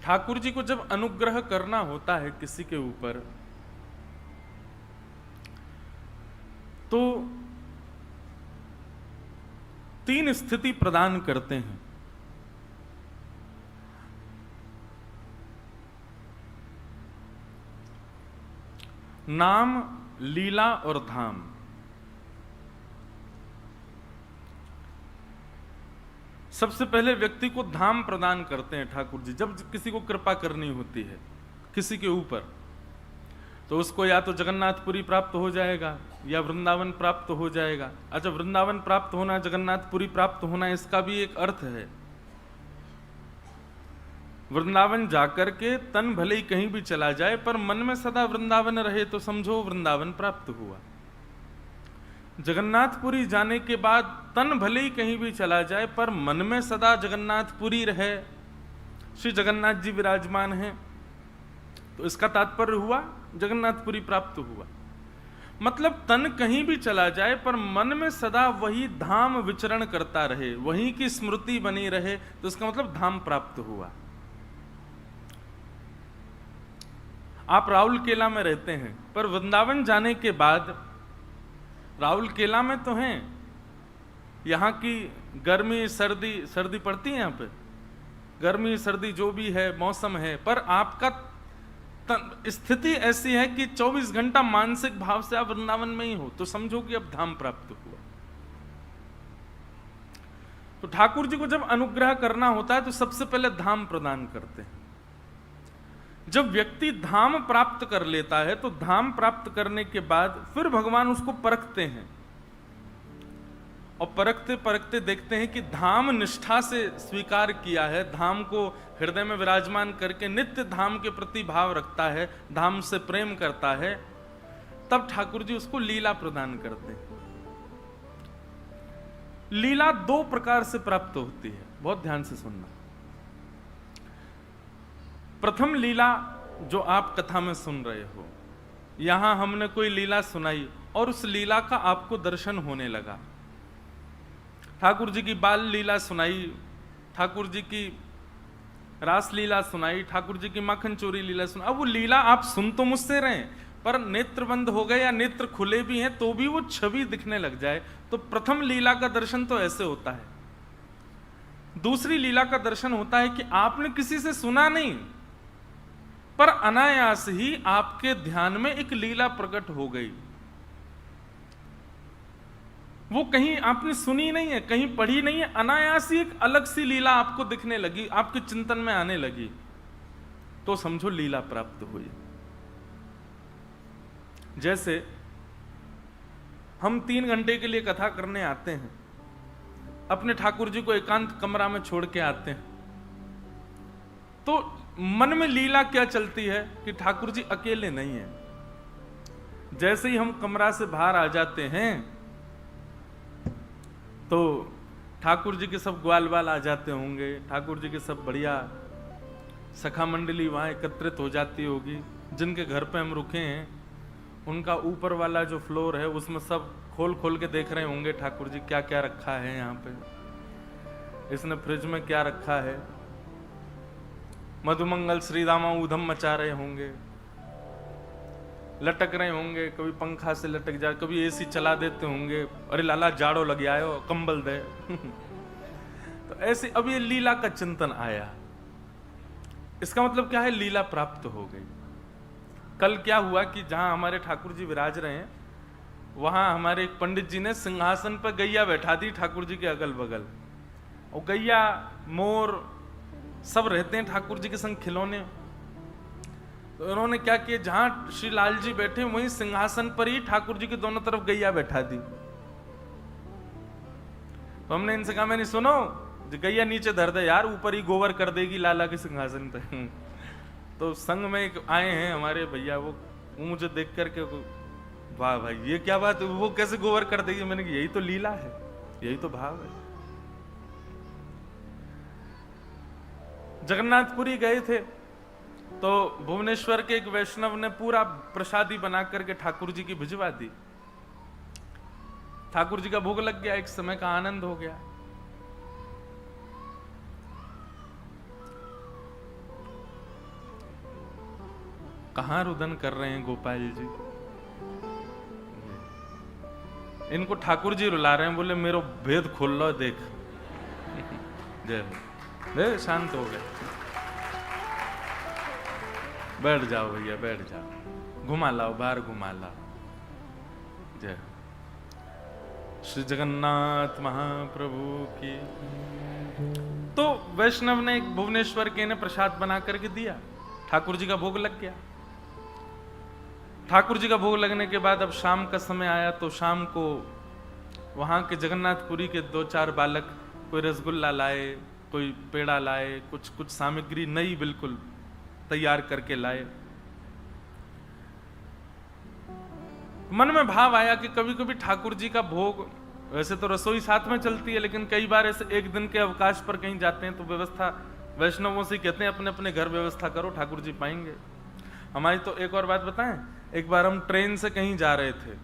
ठाकुर जी को जब अनुग्रह करना होता है किसी के ऊपर, तो 3 स्थिति प्रदान करते हैं। नाम, लीला और धाम। सबसे पहले व्यक्ति को धाम प्रदान करते हैं ठाकुर जी। जब किसी को कृपा करनी होती है किसी के ऊपर, तो उसको या तो जगन्नाथपुरी प्राप्त हो जाएगा या वृंदावन प्राप्त हो जाएगा। अच्छा, वृंदावन प्राप्त होना, जगन्नाथपुरी प्राप्त होना, इसका भी एक अर्थ है। वृंदावन जाकर के तन भले ही कहीं भी चला जाए, पर मन में सदा वृंदावन रहे तो समझो वृंदावन प्राप्त हुआ। जगन्नाथपुरी जाने के बाद तन भले ही कहीं भी चला जाए, पर मन में सदा जगन्नाथपुरी रहे, श्री जगन्नाथ जी विराजमान हैं, तो इसका तात्पर्य हुआ जगन्नाथपुरी प्राप्त हुआ। मतलब तन कहीं भी चला जाए पर मन में सदा वही धाम विचरण करता रहे, वहीं की स्मृति बनी रहे, तो इसका मतलब धाम प्राप्त हुआ। आप राउल केला में रहते हैं, पर वृंदावन जाने के बाद राउल केला में तो हैं, यहाँ की गर्मी सर्दी पड़ती है, यहाँ पे गर्मी सर्दी जो भी है मौसम है, पर आपका स्थिति ऐसी है कि 24 घंटा मानसिक भाव से आप वृंदावन में ही हो, तो समझो कि अब धाम प्राप्त हुआ। तो ठाकुर जी को जब अनुग्रह करना होता है तो सबसे पहले धाम प्रदान करते हैं। जब व्यक्ति धाम प्राप्त कर लेता है तो धाम प्राप्त करने के बाद फिर भगवान उसको परखते हैं, और परखते परखते देखते हैं कि धाम निष्ठा से स्वीकार किया है, धाम को हृदय में विराजमान करके नित्य धाम के प्रति भाव रखता है, धाम से प्रेम करता है, तब ठाकुर जी उसको लीला प्रदान करते हैं। लीला 2 प्रकार से प्राप्त होती है, बहुत ध्यान से सुनना। प्रथम लीला जो आप कथा में सुन रहे हो, यहां हमने कोई लीला सुनाई और उस लीला का आपको दर्शन होने लगा। ठाकुर जी की बाल लीला सुनाई, ठाकुर जी की रास लीला सुनाई, ठाकुर जी की माखन चोरी लीला सुनाई। अब वो लीला आप सुन तो मुझसे रहे, पर नेत्र बंद हो गए या नेत्र खुले भी हैं तो भी वो छवि दिखने लग जाए, तो प्रथम लीला का दर्शन तो ऐसे होता है। दूसरी लीला का दर्शन होता है कि आपने किसी से सुना नहीं, पर अनायास ही आपके ध्यान में एक लीला प्रकट हो गई। वो कहीं आपने सुनी नहीं है, कहीं पढ़ी नहीं है, अनायास ही एक अलग सी लीला आपको दिखने लगी, आपके चिंतन में आने लगी, तो समझो लीला प्राप्त हुई। जैसे हम 3 घंटे के लिए कथा करने आते हैं, अपने ठाकुर जी को एकांत कमरा में छोड़ के आते हैं, तो मन में लीला क्या चलती है कि ठाकुर जी अकेले नहीं हैं। जैसे ही हम कमरा से बाहर आ जाते हैं तो ठाकुर जी के सब ग्वाल बाल आ जाते होंगे, ठाकुर जी के सब बढ़िया सखा मंडली वहां एकत्रित हो जाती होगी। जिनके घर पे हम रुके हैं उनका ऊपर वाला जो फ्लोर है उसमें सब खोल खोल के देख रहे होंगे ठाकुर जी क्या क्या रखा है, यहाँ पे इसने फ्रिज में क्या रखा है। मधुमंगल श्रीदामा ऊधम मचा रहे होंगे, लटक रहे होंगे, कभी पंखा से लटक जाए, कभी एसी चला देते होंगे, अरे लाला जाड़ो लग आयो कंबल दे तो ऐसे अब ये लीला का चिंतन आया। इसका मतलब क्या है, लीला प्राप्त हो गई। कल क्या हुआ कि जहां हमारे ठाकुर जी विराज रहे हैं वहां हमारे एक पंडित जी ने सिंहासन पर गैया बैठा दी ठाकुर जी के अगल बगल, और गैया मोर सब रहते हैं ठाकुर जी के संग खिलौने। तो उन्होंने क्या किया, जहां श्री लाल जी बैठे वहीं सिंहासन पर ही ठाकुर जी के दोनों तरफ गैया बैठा दी। तो हमने इनसे कहा, मैंने सुनो गैया नीचे धर दे यार, ऊपर ही गोबर कर देगी लाला के सिंहासन पे तो संग में एक आए हैं हमारे भैया, वो मुझे देख करके वाह भाई ये क्या बात, वो कैसे गोबर कर देगी। मैंने कहा यही तो लीला है, यही तो भाव है। जगन्नाथपुरी गए थे तो भुवनेश्वर के एक वैष्णव ने पूरा प्रसादी बना करके ठाकुर जी की भिजवा दी। ठाकुर जी का भोग लग गया, एक समय का आनंद हो गया। कहाँ रुदन कर रहे हैं गोपाल जी? इनको ठाकुर जी रुला रहे हैं, बोले मेरो भेद खोल लो देख। जय हो, शांत हो गए। बैठ जाओ भैया, बैठ जाओ, घुमा लाओ, बाहर घुमा लाओ। जय हो। श्री जगन्नाथ महाप्रभु की। तो वैष्णव ने एक भुवनेश्वर के ने प्रसाद बना करके दिया, ठाकुर जी का भोग लग गया। ठाकुर जी का भोग लगने के बाद अब शाम का समय आया, तो शाम को वहां के जगन्नाथपुरी के 2-4 बालक कोई रसगुल्ला लाए, कोई पेड़ा लाए, कुछ सामग्री नई बिल्कुल तैयार करके लाए। मन में भाव आया कि कभी कभी ठाकुर जी का भोग, वैसे तो रसोई साथ में चलती है, लेकिन कई बार ऐसे एक दिन के अवकाश पर कहीं जाते हैं तो व्यवस्था वैष्णवों से कहते हैं अपने अपने घर व्यवस्था करो, ठाकुर जी पाएंगे। हमारी तो एक और बात बताएं, एक बार हम ट्रेन से कहीं जा रहे थे,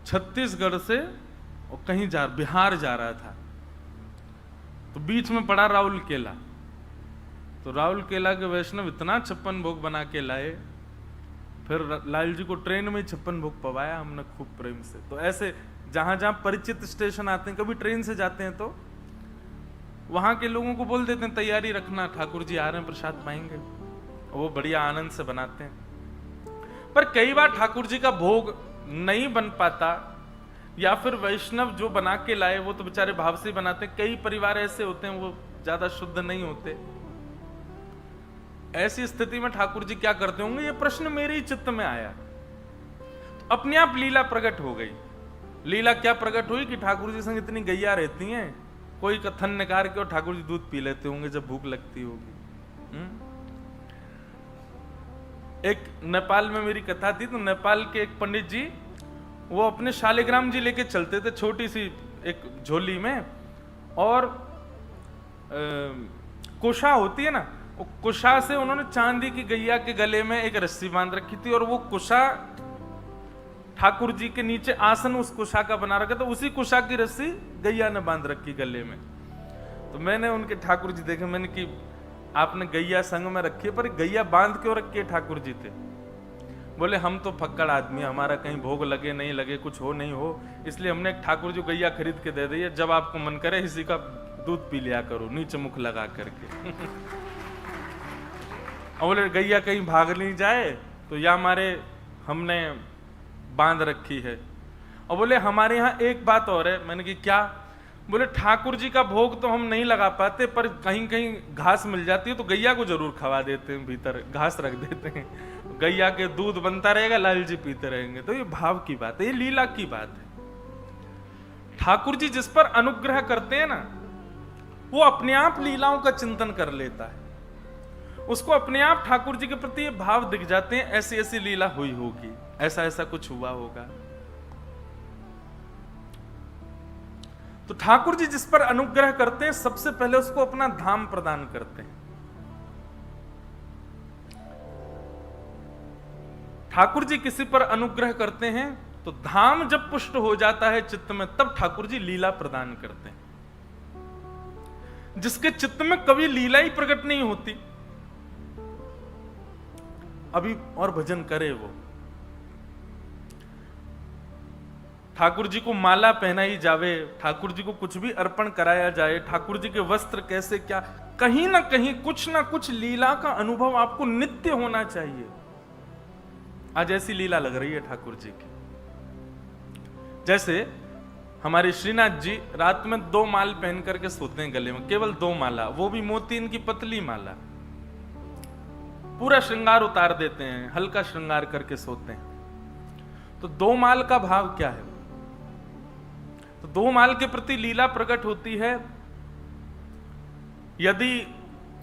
छत्तीसगढ़ से और कहीं बिहार जा रहा था, तो बीच में पड़ा राउल केला। तो राउल केला के वैष्णव इतना 56 भोग बना के लाए, फिर लाल जी को ट्रेन में 56 भोग पवाया हमने खूब प्रेम से। तो ऐसे जहां जहां परिचित स्टेशन आते हैं, कभी ट्रेन से जाते हैं तो वहां के लोगों को बोल देते हैं तैयारी रखना, ठाकुर जी आ रहे हैं, प्रसाद पाएंगे, और वो बढ़िया आनंद से बनाते हैं। पर कई बार ठाकुर जी का भोग नहीं बन पाता, या फिर वैष्णव जो बना के लाए वो तो बेचारे भाव से बनाते हैं। कई परिवार ऐसे होते हैं वो ज्यादा शुद्ध नहीं होते। ऐसी स्थिति में ठाकुर जी क्या करते होंगे, ये प्रश्न मेरे ही चित्त में आया। तो अपने आप लीला प्रकट हो गई। लीला क्या प्रकट हुई कि ठाकुर जी संग इतनी गैया रहती हैं, कोई कथन निकाल के और ठाकुर जी दूध पी लेते होंगे जब भूख लगती होगी। एक नेपाल में मेरी कथा थी, तो नेपाल के एक पंडित जी वो अपने शालिग्राम जी लेके चलते थे छोटी सी एक झोली में, और कुशा होती है ना, वो कुशा से उन्होंने चांदी की गैया के गले में एक रस्सी बांध रखी थी, और वो कुशा ठाकुर जी के नीचे आसन उस कुशा का बना रखा, तो उसी कुशा की रस्सी गैया ने बांध रखी गले में। तो मैंने उनके ठाकुर जी देखे, मैंने कि आपने गैया संग में रखी है, पर गैया बांध क्यों रखी है? ठाकुर जी थे। बोले हम तो फक्कड़ आदमी, हमारा कहीं भोग लगे नहीं लगे, कुछ हो नहीं हो, इसलिए हमने एक ठाकुर जी गैया खरीद के दे दी है, जब आपको मन करे इसी का दूध पी लिया करो नीचे मुख लगा करके। और बोले गैया कहीं भाग नहीं जाए तो या हमारे हमने बांध रखी है। और बोले हमारे यहाँ एक बात और है। मैंने कि क्या? बोले ठाकुर जी का भोग तो हम नहीं लगा पाते, पर कहीं कहीं घास मिल जाती है तो गैया को जरूर खवा देते हैं, भीतर घास रख देते हैं, गैया के दूध बनता रहेगा, लाल जी पीते रहेंगे। तो ये भाव की बात है, ये लीला की बात है। ठाकुर जी जिस पर अनुग्रह करते हैं ना, वो अपने आप लीलाओं का चिंतन कर लेता है, उसको अपने आप ठाकुर जी के प्रति ये भाव दिख जाते हैं, ऐसी ऐसी लीला हुई होगी, ऐसा ऐसा कुछ हुआ होगा। तो ठाकुर जी जिस पर अनुग्रह करते हैं, सबसे पहले उसको अपना धाम प्रदान करते हैं। ठाकुर जी किसी पर अनुग्रह करते हैं तो धाम जब पुष्ट हो जाता है चित्त में, तब ठाकुर जी लीला प्रदान करते हैं। जिसके चित्त में कभी लीला ही प्रकट नहीं होती, अभी और भजन करे वो, ठाकुर जी को माला पहनाई जावे, ठाकुर जी को कुछ भी अर्पण कराया जाए, ठाकुर जी के वस्त्र कैसे क्या, कहीं ना कहीं कुछ ना कुछ लीला का अनुभव आपको नित्य होना चाहिए। आज ऐसी लीला लग रही है ठाकुर जी की। जैसे हमारे श्रीनाथ जी रात में 2 माल पहन करके सोते हैं गले में, केवल 2 माला, वो भी मोती की पतली माला। पूरा श्रृंगार उतार देते हैं, हल्का श्रृंगार करके सोते हैं। तो 2 माल का भाव क्या है? तो 2 माल के प्रति लीला प्रकट होती है। यदि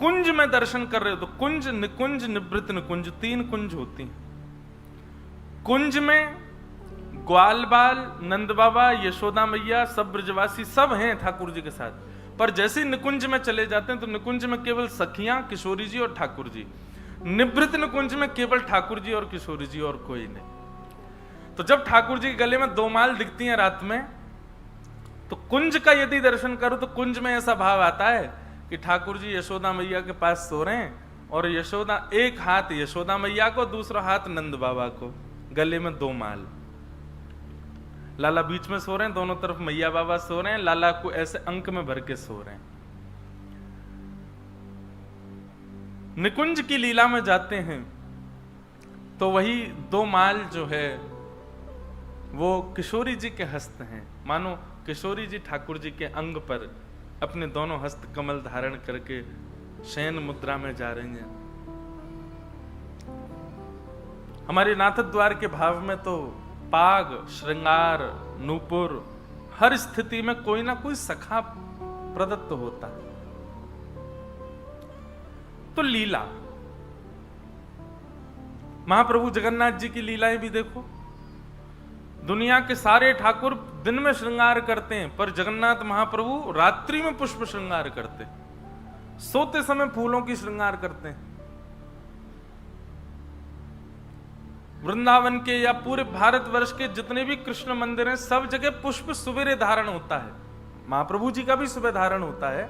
कुंज में दर्शन कर रहे हो तो कुंज, निकुंज, निवृत्त निकुंज, 3 कुंज होती हैं। कुंज में ग्वाल बाल, नंद बाबा, यशोदा मैया, सब ब्रजवासी सब हैं ठाकुर जी के साथ। पर जैसे निकुंज में चले जाते हैं तो निकुंज में केवल सखियां, किशोरी जी और ठाकुर जी। निवृत्त निकुंज में केवल ठाकुर जी और किशोरी जी और कोई नहीं। तो जब ठाकुर जी के गले में 2 माल दिखती हैं रात में, तो कुंज का यदि दर्शन करो तो कुंज में ऐसा भाव आता है कि ठाकुर जी यशोदा मैया के पास सो रहे हैं और यशोदा, एक हाथ यशोदा मैया को, दूसरा हाथ नंद बाबा को, गले में 2 माल। लाला बीच में सो रहे हैं, दोनों तरफ मैया बाबा सो रहे हैं, लाला को ऐसे अंक में भर के सो रहे हैं। निकुंज की लीला में जाते हैं तो वही 2 माल जो है वो किशोरी जी के हस्त हैं। मानो किशोरी जी ठाकुर जी के अंग पर अपने दोनों हस्त कमल धारण करके शयन मुद्रा में जा रही हैं। हमारे नाथ द्वार के भाव में तो पाग, श्रृंगार, नूपुर, हर स्थिति में कोई ना कोई सखा प्रदत्त होता है। तो लीला, महाप्रभु जगन्नाथ जी की लीलाएं भी देखो। दुनिया के सारे ठाकुर दिन में श्रृंगार करते हैं, पर जगन्नाथ महाप्रभु रात्रि में पुष्प श्रृंगार करते हैं, सोते समय फूलों की श्रृंगार करते हैं। वृंदावन के या पूरे भारतवर्ष के जितने भी कृष्ण मंदिर हैं, सब जगह पुष्प सुबेरे धारण होता है। महाप्रभु जी का भी सुबह धारण होता है,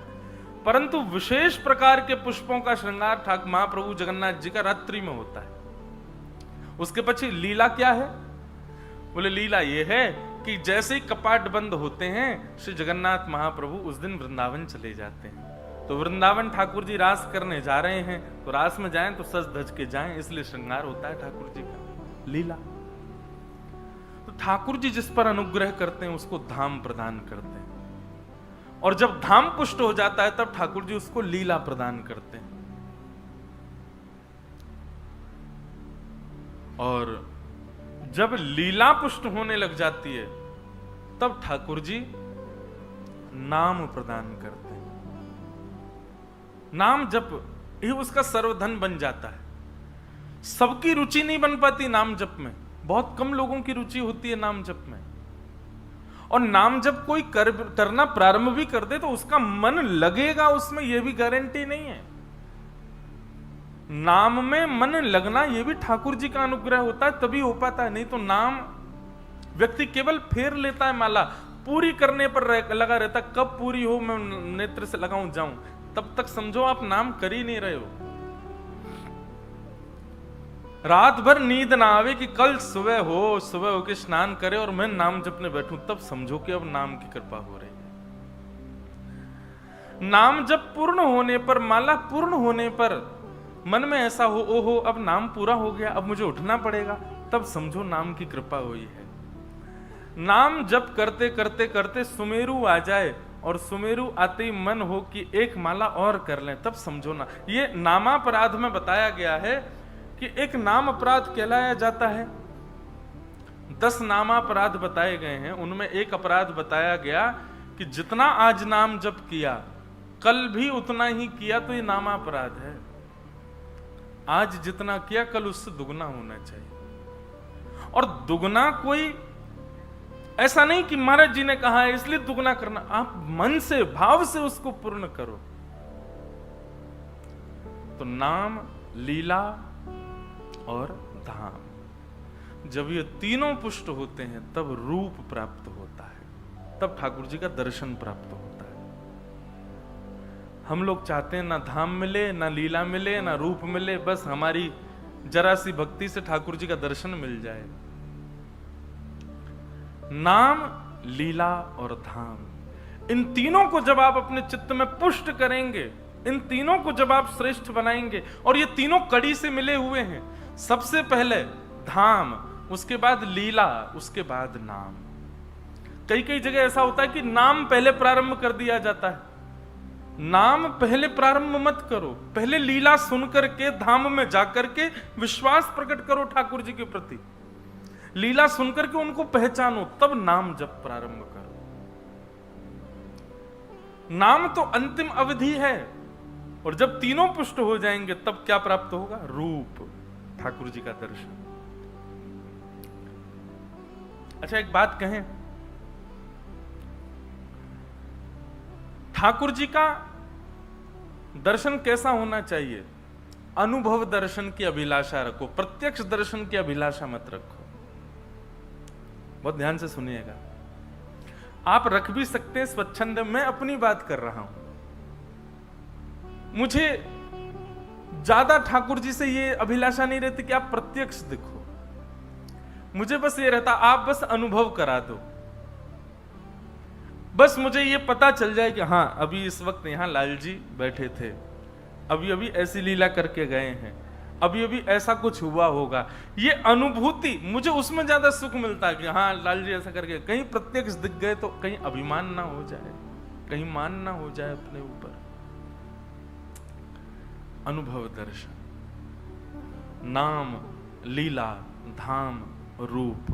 परंतु विशेष प्रकार के पुष्पों का श्रृंगार ठाकुर महाप्रभु जगन्नाथ जी का रात्रि में होता है। उसके पीछे लीला क्या है? बोले लीला ये है कि जैसे ही कपाट बंद होते हैं, श्री जगन्नाथ महाप्रभु उस दिन वृंदावन चले जाते हैं। तो वृंदावन ठाकुर जी रास करने जा रहे हैं, तो रास में जाएं तो सज धज के जाएं, इसलिए श्रृंगार होता है ठाकुर जी का। लीला। तो ठाकुर जी जिस पर अनुग्रह करते हैं उसको धाम प्रदान करते हैं, और जब धाम पुष्ट हो जाता है तब ठाकुर जी उसको लीला प्रदान करते हैं। और जब लीला पुष्ट होने लग जाती है तब ठाकुर जी नाम प्रदान करते हैं। नाम जप ही उसका सर्वधन बन जाता है। सबकी रुचि नहीं बन पाती नाम जप में, बहुत कम लोगों की रुचि होती है नाम जप में। और नाम जप कोई करना प्रारंभ भी कर दे तो उसका मन लगेगा उसमें, यह भी गारंटी नहीं है। नाम में मन लगना यह भी ठाकुर जी का अनुग्रह होता है, तभी हो पाता है। नहीं तो नाम व्यक्ति केवल फेर लेता है माला, पूरी करने पर लगा रहता, कब पूरी हो मैं नेत्र से लगाऊं जाऊं, तब तक समझो आप नाम कर ही नहीं रहे हो। रात भर नींद ना आवे कि कल सुबह हो के स्नान करे और मैं नाम जपने बैठूं, तब समझो कि अब नाम की कृपा हो रही है। नाम जब पूर्ण होने पर, माला पूर्ण होने पर मन में ऐसा हो, ओहो अब नाम पूरा हो गया, अब मुझे उठना पड़ेगा, तब समझो नाम की कृपा हुई है। नाम जप करते करते करते सुमेरु आ जाए, और सुमेरु आते ही मन हो कि एक माला और कर लें, तब समझो ना। ये नामापराध में बताया गया है कि एक नाम अपराध कहलाया जाता है। 10 नामापराध बताए गए हैं, उनमें एक अपराध बताया गया कि जितना आज नाम जप किया कल भी उतना ही किया तो ये नामापराध है। आज जितना किया कल उससे दुगना होना चाहिए। और दुगना कोई ऐसा नहीं कि महाराज जी ने कहा है इसलिए दुगना करना, आप मन से भाव से उसको पूर्ण करो। तो नाम, लीला और धाम, जब ये तीनों पुष्ट होते हैं तब रूप प्राप्त होता है, तब ठाकुर जी का दर्शन प्राप्त होता है। हम लोग चाहते हैं ना धाम मिले, ना लीला मिले, ना रूप मिले, बस हमारी जरा सी भक्ति से ठाकुर जी का दर्शन मिल जाए। नाम, लीला और धाम, इन तीनों को जब आप अपने चित्त में पुष्ट करेंगे, इन तीनों को जब आप श्रेष्ठ बनाएंगे, और ये तीनों कड़ी से मिले हुए हैं, सबसे पहले धाम, उसके बाद लीला, उसके बाद नाम। कई कई जगह ऐसा होता है कि नाम पहले प्रारंभ कर दिया जाता है। नाम पहले प्रारंभ मत करो, पहले लीला सुन करके धाम में जाकर के विश्वास प्रकट करो ठाकुर जी के प्रति। लीला सुनकर के उनको पहचानो, तब नाम जप प्रारंभ करो। नाम तो अंतिम अवधि है, और जब तीनों पुष्ट हो जाएंगे तब क्या प्राप्त होगा? रूप, ठाकुर जी का दर्शन। अच्छा एक बात कहें, ठाकुर जी का दर्शन कैसा होना चाहिए? अनुभव दर्शन की अभिलाषा रखो, प्रत्यक्ष दर्शन की अभिलाषा मत रखो। बहुत ध्यान से सुनिएगा, आप रख भी सकते हैं स्वच्छंद, मैं अपनी बात कर रहा हूं। मुझे ज्यादा ठाकुर जी से ये अभिलाषा नहीं रहती कि आप प्रत्यक्ष दिखो, मुझे बस ये रहता आप बस अनुभव करा दो, बस मुझे ये पता चल जाए कि हाँ अभी इस वक्त यहां लाल जी बैठे थे, अभी अभी ऐसी लीला करके गए हैं, अभी अभी ऐसा कुछ हुआ होगा, ये अनुभूति मुझे उसमें ज्यादा सुख मिलता है कि हाँ लाल जी ऐसा करके, कहीं प्रत्यक्ष दिख गए तो कहीं अभिमान ना हो जाए, कहीं मान ना हो जाए अपने ऊपर। अनुभव दर्शन, नाम, लीला, धाम, रूप,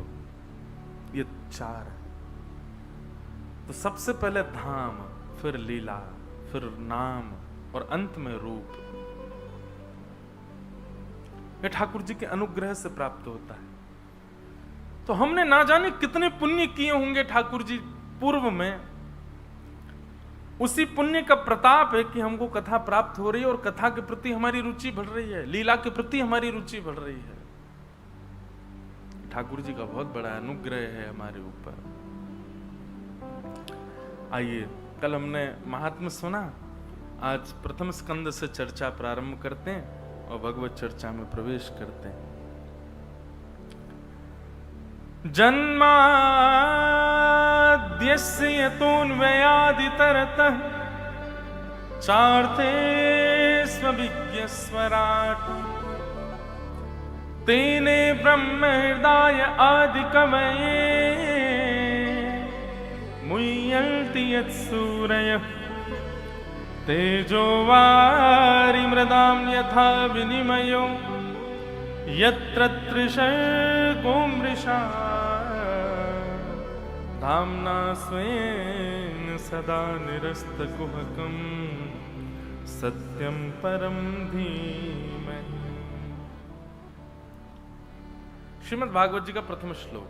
ये चार है। तो सबसे पहले धाम, फिर लीला, फिर नाम और अंत में रूप। ये ठाकुर जी के अनुग्रह से प्राप्त होता है। तो हमने ना जाने कितने पुण्य किए होंगे ठाकुर जी पूर्व में, उसी पुण्य का प्रताप है कि हमको कथा प्राप्त हो रही है और कथा के प्रति हमारी रुचि बढ़ रही है, लीला के प्रति हमारी रुचि बढ़ रही है। ठाकुर जी का बहुत बड़ा अनुग्रह है हमारे ऊपर। आइए, कल हमने महात्म्य सुना, आज प्रथम स्कंद से चर्चा प्रारंभ करते हैं और भगवत चर्चा में प्रवेश करते हैं। जन्माद्यस्य यतोऽन्वयादितरतः चार्थे स्वविज्ञस्वराट् तेने ब्रह्महृदाय आदिकवये मुह्यन्ति यत्सूरयः तेजो वारिमृदां यथा विनिमयो यत्र त्रिशर्गो मृषा धाम्ना स्वेन सदा निरस्तकुहकं सत्यं परं धीमहि। श्रीमद् भागवत जी का प्रथम श्लोक।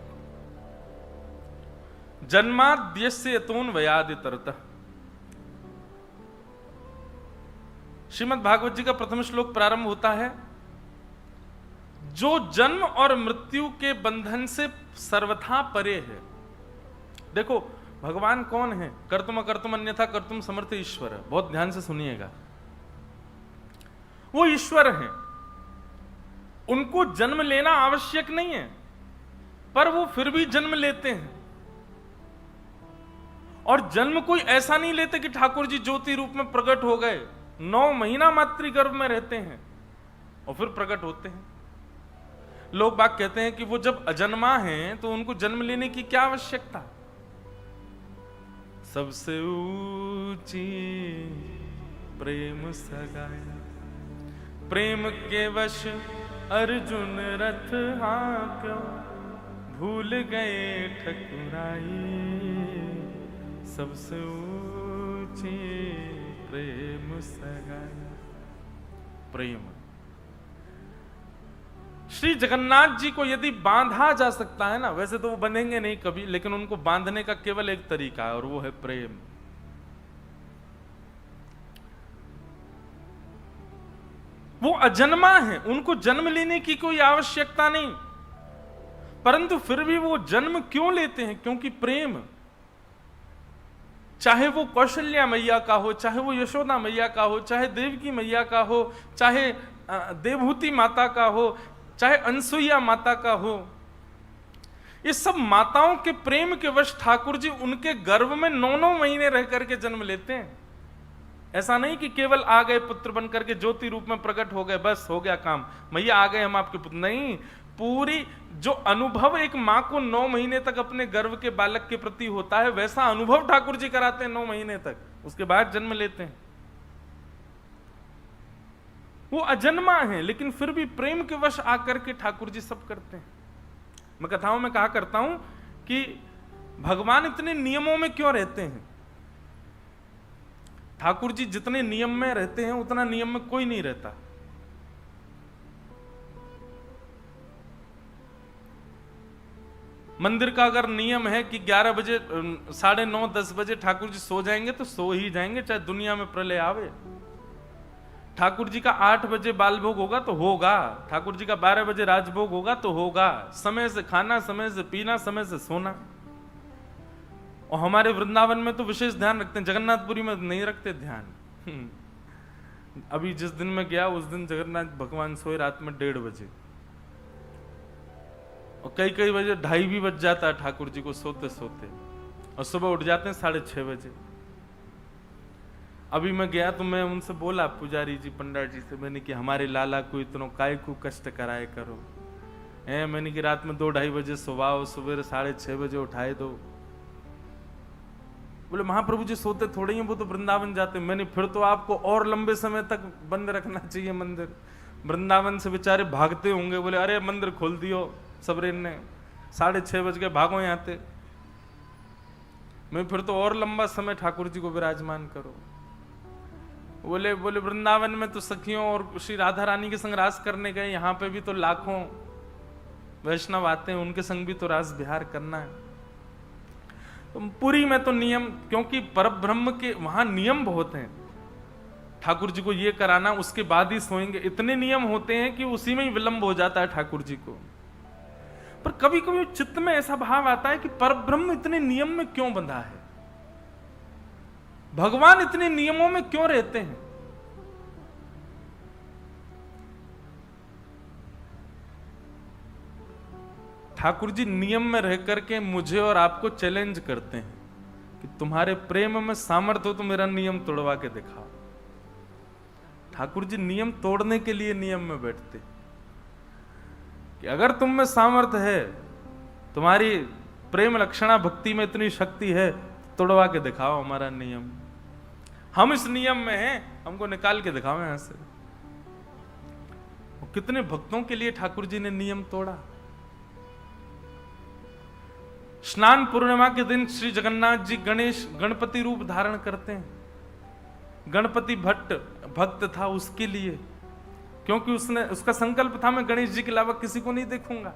जन्माद्यस्य यतोऽन्वयादितरतः। श्रीमद् भागवत जी का प्रथम श्लोक प्रारंभ होता है, जो जन्म और मृत्यु के बंधन से सर्वथा परे है। देखो भगवान कौन है? कर्तुम अकर्तुम अन्यथा कर्तुम समर्थ ईश्वर है। बहुत ध्यान से सुनिएगा, वो ईश्वर हैं, उनको जन्म लेना आवश्यक नहीं है, पर वो फिर भी जन्म लेते हैं। और जन्म कोई ऐसा नहीं लेते कि ठाकुर जी ज्योति रूप में प्रकट हो गए, 9 महीना मातृगर्भ में रहते हैं और फिर प्रकट होते हैं। लोग बाग कहते हैं कि वो जब अजन्मा हैं तो उनको जन्म लेने की क्या आवश्यकता। सबसे ऊंची प्रेम सगाया, प्रेम के वश अर्जुन रथ हाँक्यो, भूल गए ठकुराई, सबसे ऊंची प्रेम सगाया। प्रेम, श्री जगन्नाथ जी को यदि बांधा जा सकता है ना, वैसे तो वो बंधेंगे नहीं कभी, लेकिन उनको बांधने का केवल एक तरीका है और वो है प्रेम। वो अजन्मा है, उनको जन्म लेने की कोई आवश्यकता नहीं, परंतु फिर भी वो जन्म क्यों लेते हैं? क्योंकि प्रेम। चाहे वो कौशल्या मैया का हो, चाहे वो यशोदा मैया का हो, चाहे देवकी मैया का हो, चाहे देवहूति माता का हो, चाहे अनसुईया माता का हो, ये सब माताओं के प्रेम के वश ठाकुर जी उनके गर्भ में 9 महीने रह करके जन्म लेते हैं। ऐसा नहीं कि केवल आ गए पुत्र बन करके ज्योति रूप में प्रकट हो गए, बस हो गया काम, मैया आ गए हम आपके पुत्र। नहीं, पूरी जो अनुभव एक मां को 9 महीने तक अपने गर्भ के बालक के प्रति होता है, वैसा अनुभव ठाकुर जी कराते हैं 9 महीने तक, उसके बाद जन्म लेते हैं। वो अजन्मा है, लेकिन फिर भी प्रेम के वश आकर के ठाकुर जी सब करते हैं। मैं कथाओं में कहा करता हूं कि भगवान इतने नियमों में क्यों रहते हैं? ठाकुर जी जितने नियम में रहते हैं उतना नियम में कोई नहीं रहता। मंदिर का अगर नियम है कि 11 बजे 9:30 10 बजे ठाकुर जी सो जाएंगे तो सो ही जाएंगे, चाहे दुनिया में प्रलय आवे। ठाकुर जी का 8 बजे बाल भोग होगा तो होगा, ठाकुर जी का 12 बजे राजभोग होगा तो होगा। समय से खाना, समय से पीना, समय से सोना। और हमारे वृंदावन में तो विशेष ध्यान रखते हैं, जगन्नाथपुरी में नहीं रखते ध्यान। अभी जिस दिन मैं गया उस दिन जगन्नाथ भगवान सोए रात में 1:30 बजे, और कई कई बजे 2:30 भी बज जाता है ठाकुर जी को सोते सोते, और सुबह उठ जाते हैं 6:30 बजे। अभी मैं गया तो मैं उनसे बोला, पुजारी जी पंडित जी से, मैंने कि हमारे लाला को इतना काय को कष्ट कराए करो, मैंने कि रात में 2-2:30 बजे सुबह सवेरे 6:30 बजे उठाए दो। बोले महाप्रभु जी सोते थोड़े ही, वो तो वृंदावन जाते। मैंने फिर तो आपको और लंबे समय तक बंद रखना चाहिए मंदिर, वृंदावन से बेचारे भागते होंगे। बोले अरे मंदिर खोल दियो सबरेन ने, 6:30 बज के भागो यहाँ से। मैं फिर तो और लंबा समय ठाकुर जी को विराजमान करो। बोले वृंदावन में तो सखियों और श्री राधा रानी के संग रास करने गए, यहाँ पे भी तो लाखों वैष्णव आते हैं, उनके संग भी तो रास विहार करना है। तो पुरी में तो नियम, क्योंकि परब्रह्म के वहां नियम बहुत हैं, ठाकुर जी को ये कराना उसके बाद ही सोएंगे, इतने नियम होते हैं कि उसी में ही विलंब हो जाता है ठाकुर जी को। पर कभी कभी चित्त में ऐसा भाव आता है कि परब्रह्म इतने नियम में क्यों बंधा है, भगवान इतने नियमों में क्यों रहते हैं। ठाकुर जी नियम में रह करके मुझे और आपको चैलेंज करते हैं कि तुम्हारे प्रेम में सामर्थ्य हो तो मेरा नियम तोड़वा के दिखाओ। ठाकुर जी नियम तोड़ने के लिए नियम में बैठते कि अगर तुम में सामर्थ्य है, तुम्हारी प्रेम लक्षणा भक्ति में इतनी शक्ति है, तोड़वा के दिखाओ हमारा नियम। हम इस नियम में हैं, हमको निकाल के दिखाओ यहां से। कितने भक्तों के लिए ठाकुर जी ने नियम तोड़ा। स्नान पूर्णिमा के दिन श्री जगन्नाथ जी गणपति रूप धारण करते हैं। गणपति भक्त था उसके लिए, क्योंकि उसका संकल्प था मैं गणेश जी के अलावा किसी को नहीं देखूंगा।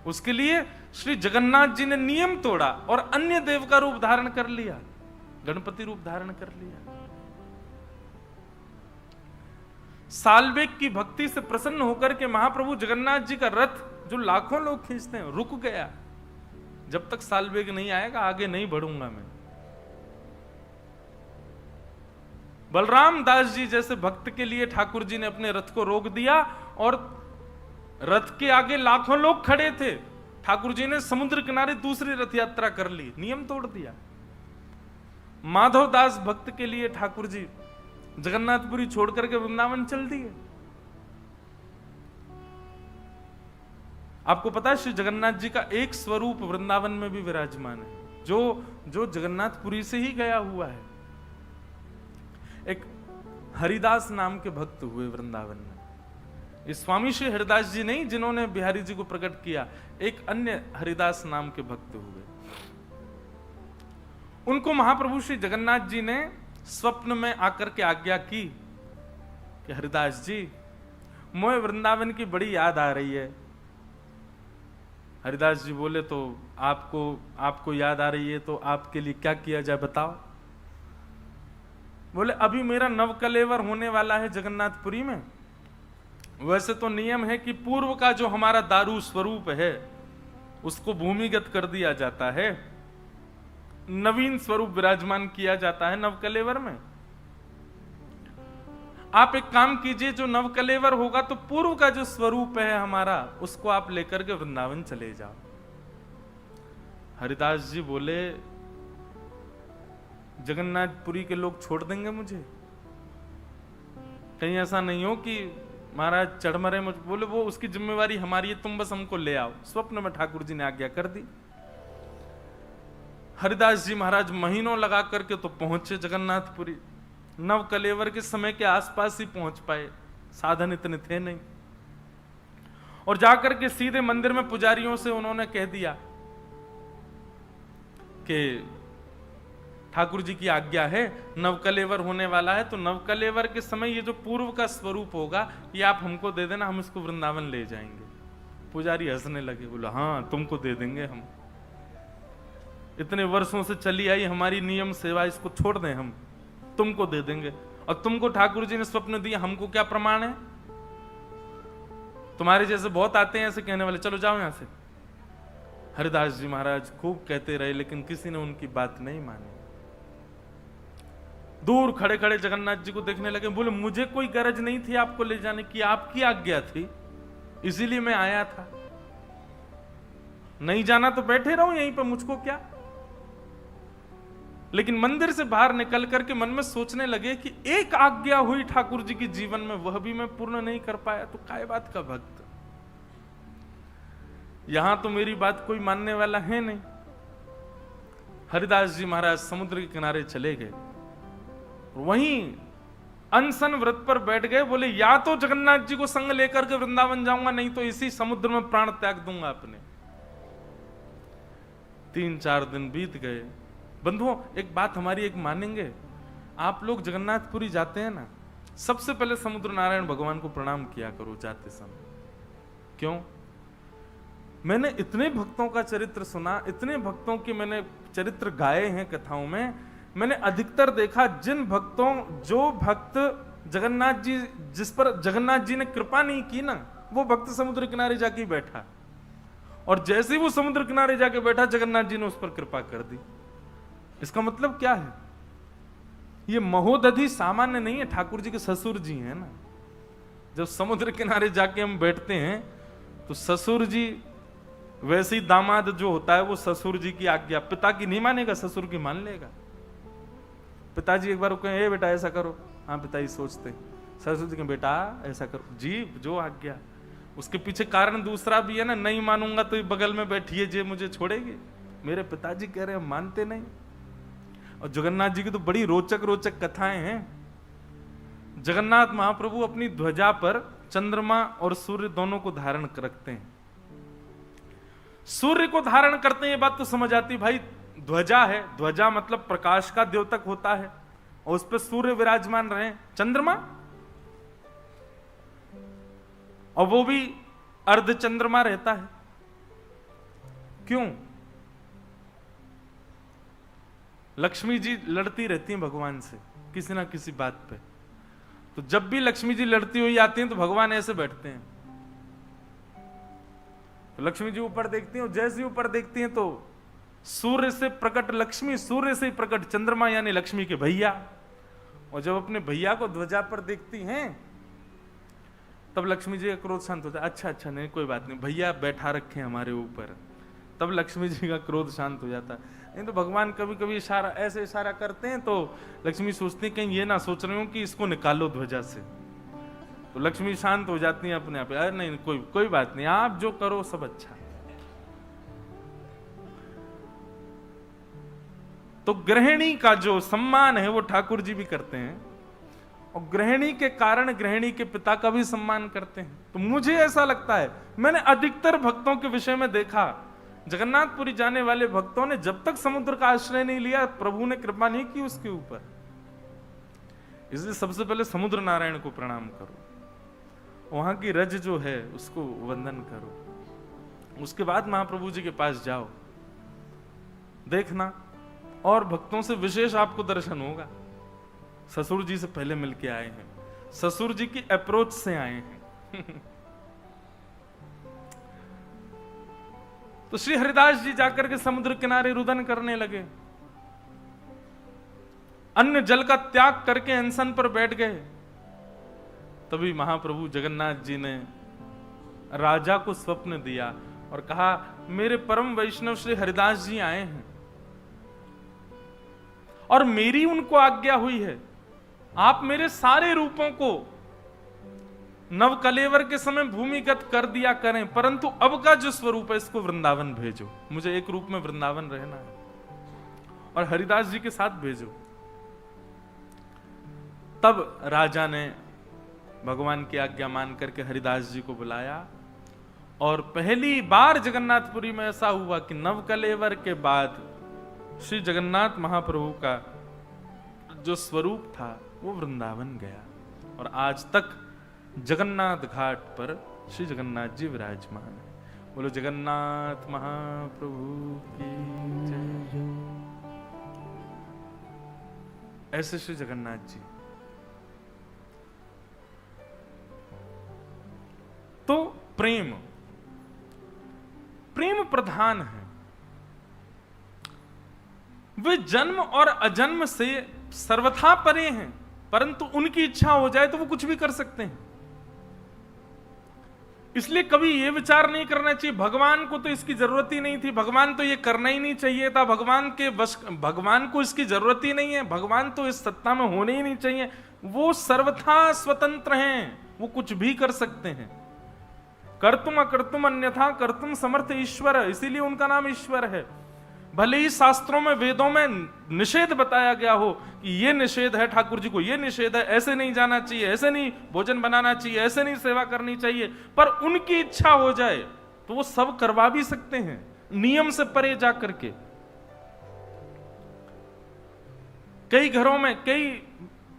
उसके लिए श्री जगन्नाथ जी ने नियम तोड़ा और अन्य देव का रूप धारण कर लिया, गणपति रूप धारण कर लिया। सालबेग की भक्ति से प्रसन्न होकर के महाप्रभु जगन्नाथ जी का रथ जो लाखों लोग खींचते हैं रुक गया। जब तक सालबेग नहीं आएगा आगे नहीं बढ़ूंगा मैं। बलराम दास जी जैसे भक्त के लिए ठाकुर जी ने अपने रथ को रोक दिया और रथ के आगे लाखों लोग खड़े थे। ठाकुर जी ने समुद्र किनारे दूसरी रथ यात्रा कर ली, नियम तोड़ दिया। माधव दास भक्त के लिए ठाकुर जी जगन्नाथपुरी छोड़ करके वृंदावन चल दिए। आपको पता है श्री जगन्नाथ जी का एक स्वरूप वृंदावन में भी विराजमान है, जो जगन्नाथपुरी से ही गया हुआ है। एक हरिदास नाम के भक्त हुए वृंदावन में। इस स्वामी श्री हरिदास जी नहीं जिन्होंने बिहारी जी को प्रकट किया, एक अन्य हरिदास नाम के भक्त हुए। उनको महाप्रभु श्री जगन्नाथ जी ने स्वप्न में आकर के आज्ञा की कि हरिदास जी, मोए वृंदावन की बड़ी याद आ रही है। हरिदास जी बोले तो आपको याद आ रही है तो आपके लिए क्या किया जाए बताओ। बोले अभी मेरा नवकलेवर होने वाला है जगन्नाथपुरी में। वैसे तो नियम है कि पूर्व का जो हमारा दारू स्वरूप है उसको भूमिगत कर दिया जाता है, नवीन स्वरूप विराजमान किया जाता है नवकलेवर में। आप एक काम कीजिए, जो नवकलेवर होगा तो पूर्व का जो स्वरूप है हमारा उसको आप लेकर के वृंदावन चले जाओ। हरिदास जी बोले जगन्नाथपुरी के लोग छोड़ देंगे मुझे? कहीं ऐसा नहीं हो कि महाराज चढ़मरे मुझ। बोले वो उसकी जिम्मेवारी हमारी है, तुम बस हमको ले आओ। स्वप्न में ठाकुर जी ने आज्ञा कर दी। हरिदास जी महाराज महीनों लगा करके तो पहुंचे जगन्नाथपुरी। नवकलेवर के समय के आसपास ही पहुंच पाए, साधन इतने थे नहीं। और जाकर के सीधे मंदिर में पुजारियों से उन्होंने कह दिया कि ठाकुर जी की आज्ञा है, नवकलेवर होने वाला है, तो नवकलेवर के समय ये जो पूर्व का स्वरूप होगा ये आप हमको दे देना, हम इसको वृंदावन ले जाएंगे। पुजारी हंसने लगे, बोला हाँ तुमको दे देंगे हम, इतने वर्षों से चली आई हमारी नियम सेवा, इसको छोड़ दें हम, तुमको दे देंगे। और तुमको ठाकुर जी ने स्वप्न दिया, हमको क्या प्रमाण है? तुम्हारे जैसे बहुत आते हैं ऐसे कहने वाले, चलो जाओ यहां से। हरिदास जी महाराज खूब कहते रहे लेकिन किसी ने उनकी बात नहीं मानी। दूर खड़े खड़े जगन्नाथ जी को देखने लगे, बोले मुझे कोई गरज नहीं थी आपको ले जाने की, आपकी आज्ञा थी, इसीलिए मैं आया था। नहीं जाना तो बैठे रहो यहीं पर, मुझको क्या। लेकिन मंदिर से बाहर निकल करके मन में सोचने लगे कि एक आज्ञा हुई ठाकुर जी के जीवन में, वह भी मैं पूर्ण नहीं कर पाया, तो काय बात का भक्त। यहां तो मेरी बात कोई मानने वाला है नहीं। हरिदास जी महाराज समुद्र के किनारे चले गए, वहीं अनशन व्रत पर बैठ गए। बोले या तो जगन्नाथ जी को संग लेकर के वृंदावन जाऊंगा, नहीं तो इसी समुद्र में प्राण त्याग दूंगा अपने। 3-4 दिन बीत गए। बंधुओं, एक बात हमारी एक मानेंगे, आप लोग जगन्नाथपुरी जाते हैं ना, सबसे पहले समुद्र नारायण भगवान को प्रणाम किया करो जाते समय। क्यों? मैंने इतने भक्तों का चरित्र सुना, इतने भक्तों के मैंने चरित्र गाए हैं कथाओं में, मैंने अधिकतर देखा जो भक्त जगन्नाथ जी, जिस पर जगन्नाथ जी ने कृपा नहीं की ना, वो भक्त समुद्र किनारे जाके बैठा, और जैसे ही वो समुद्र किनारे जाके बैठा, जगन्नाथ जी ने उस पर कृपा कर दी। इसका मतलब क्या है? ये महोदधि सामान्य नहीं है, ठाकुर जी के ससुर जी हैं ना। जब समुद्र किनारे जाके हम बैठते हैं तो ससुर जी, वैसे ही दामाद जो होता है वो ससुर जी की आज्ञा, पिता की नहीं मानेगा, ससुर की मान लेगा। पिताजी एक बार कहें ए बेटा ऐसा करो, हाँ पिताजी सोचते, ससुर जी कहें बेटा ऐसा करो, जी जो आज्ञा। उसके पीछे कारण दूसरा भी है ना, नहीं मानूंगा तो बगल में बैठिए जे मुझे छोड़ेगी। मेरे पिताजी कह रहे हैं मानते नहीं। और जगन्नाथ जी की तो बड़ी रोचक रोचक कथाएं हैं। जगन्नाथ महाप्रभु अपनी ध्वजा पर चंद्रमा और सूर्य दोनों को धारण रखते हैं। सूर्य को धारण करते हैं, ये बात तो समझ आती भाई, ध्वजा है, ध्वजा मतलब प्रकाश का द्योतक होता है, और उस पर सूर्य विराजमान रहे। चंद्रमा, और वो भी अर्ध चंद्रमा रहता है। क्यों? लक्ष्मी जी लड़ती रहती हैं भगवान से किसी ना किसी बात पे, तो जब भी लक्ष्मी जी लड़ती हुई आती हैं तो भगवान ऐसे बैठते हैं। तो लक्ष्मी जी ऊपर देखती हैं, जैसे ऊपर देखती हैं तो सूर्य से प्रकट लक्ष्मी, सूर्य से प्रकट चंद्रमा, यानी लक्ष्मी के भैया। और जब अपने भैया को ध्वजा पर देखती हैं तब लक्ष्मी जी का क्रोध शांत होता है। अच्छा अच्छा, नहीं कोई बात नहीं, भैया बैठा रखे हमारे ऊपर, तब लक्ष्मी जी का क्रोध शांत हो जाता है। नहीं तो भगवान कभी कभी इशारा, ऐसे इशारा करते हैं तो लक्ष्मी सोचती है कहीं ये ना सोच रहे हो कि इसको निकालो ध्वजा से, तो लक्ष्मी शांत हो जाती है अपने आप। अरे नहीं कोई बात नहीं, आप जो करो सब अच्छा। तो गृहिणी का जो सम्मान है वो ठाकुर जी भी करते हैं, और गृहिणी के कारण गृहिणी के पिता का भी सम्मान करते हैं। तो मुझे ऐसा लगता है, मैंने अधिकतर भक्तों के विषय में देखा, जगन्नाथपुरी जाने वाले भक्तों ने जब तक समुद्र का आश्रय नहीं लिया, प्रभु ने कृपा नहीं की उसके ऊपर। इसलिए सबसे पहले समुद्र नारायण को प्रणाम करो, वहां की रज जो है उसको वंदन करो, उसके बाद महाप्रभु जी के पास जाओ, देखना और भक्तों से विशेष आपको दर्शन होगा। ससुर जी से पहले मिलके आए हैं, ससुर जी की अप्रोच से आए हैं। तो श्री हरिदास जी जाकर के समुद्र किनारे रुदन करने लगे, अन्न जल का त्याग करके अनशन पर बैठ गए। तभी महाप्रभु जगन्नाथ जी ने राजा को स्वप्न दिया और कहा, मेरे परम वैष्णव श्री हरिदास जी आए हैं और मेरी उनको आज्ञा हुई है, आप मेरे सारे रूपों को नव कलेवर के समय भूमिगत कर दिया करें, परंतु अब का जो स्वरूप है इसको वृंदावन भेजो। मुझे एक रूप में वृंदावन रहना है और हरिदास जी के साथ भेजो। तब राजा ने भगवान की आज्ञा मान करके हरिदास जी को बुलाया, और पहली बार जगन्नाथपुरी में ऐसा हुआ कि नव कलेवर के बाद श्री जगन्नाथ महाप्रभु का जो स्वरूप था वो वृंदावन गया, और आज तक जगन्नाथ घाट पर श्री जगन्नाथ जी विराजमान है। बोलो जगन्नाथ महाप्रभु की जय। ऐसे श्री जगन्नाथ जी। तो प्रेम प्रधान है। वे जन्म और अजन्म से सर्वथा परे हैं, परंतु उनकी इच्छा हो जाए तो वो कुछ भी कर सकते हैं। इसलिए कभी ये विचार नहीं करना चाहिए भगवान को तो इसकी जरूरत ही नहीं थी, भगवान तो ये करना ही नहीं चाहिए था, भगवान को इसकी जरूरत ही नहीं है, भगवान तो इस सत्ता में होने ही नहीं चाहिए। वो सर्वथा स्वतंत्र हैं, वो कुछ भी कर सकते हैं। कर्तुम अकर्तुम अन्यथा कर्तुम समर्थ ईश्वर, इसीलिए उनका नाम ईश्वर है। भले ही शास्त्रों में वेदों में निषेध बताया गया हो कि ये निषेध है, ठाकुर जी को ये निषेध है, ऐसे नहीं जाना चाहिए, ऐसे नहीं भोजन बनाना चाहिए, ऐसे नहीं सेवा करनी चाहिए, पर उनकी इच्छा हो जाए तो वो सब करवा भी सकते हैं, नियम से परे जा करके। कई घरों में, कई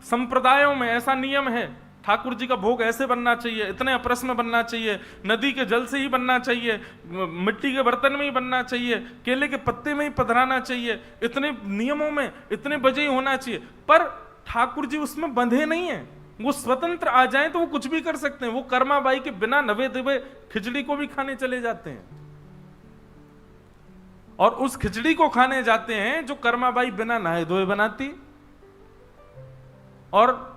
संप्रदायों में ऐसा नियम है, ठाकुर जी का भोग ऐसे बनना चाहिए, इतने अपरस में बनना चाहिए, नदी के जल से ही बनना चाहिए, मिट्टी के बर्तन में ही बनना चाहिए, केले के पत्ते में ही पधराना चाहिए, इतने नियमों में इतने बजे ही होना चाहिए। पर ठाकुर जी उसमें बंधे नहीं है, वो स्वतंत्र आ जाएं तो वो कुछ भी कर सकते हैं। वो कर्माबाई के बिना नवे दिवे खिचड़ी को भी खाने चले जाते हैं, और उस खिचड़ी को खाने जाते हैं जो कर्माबाई बिना नहाए धोए बनाती, और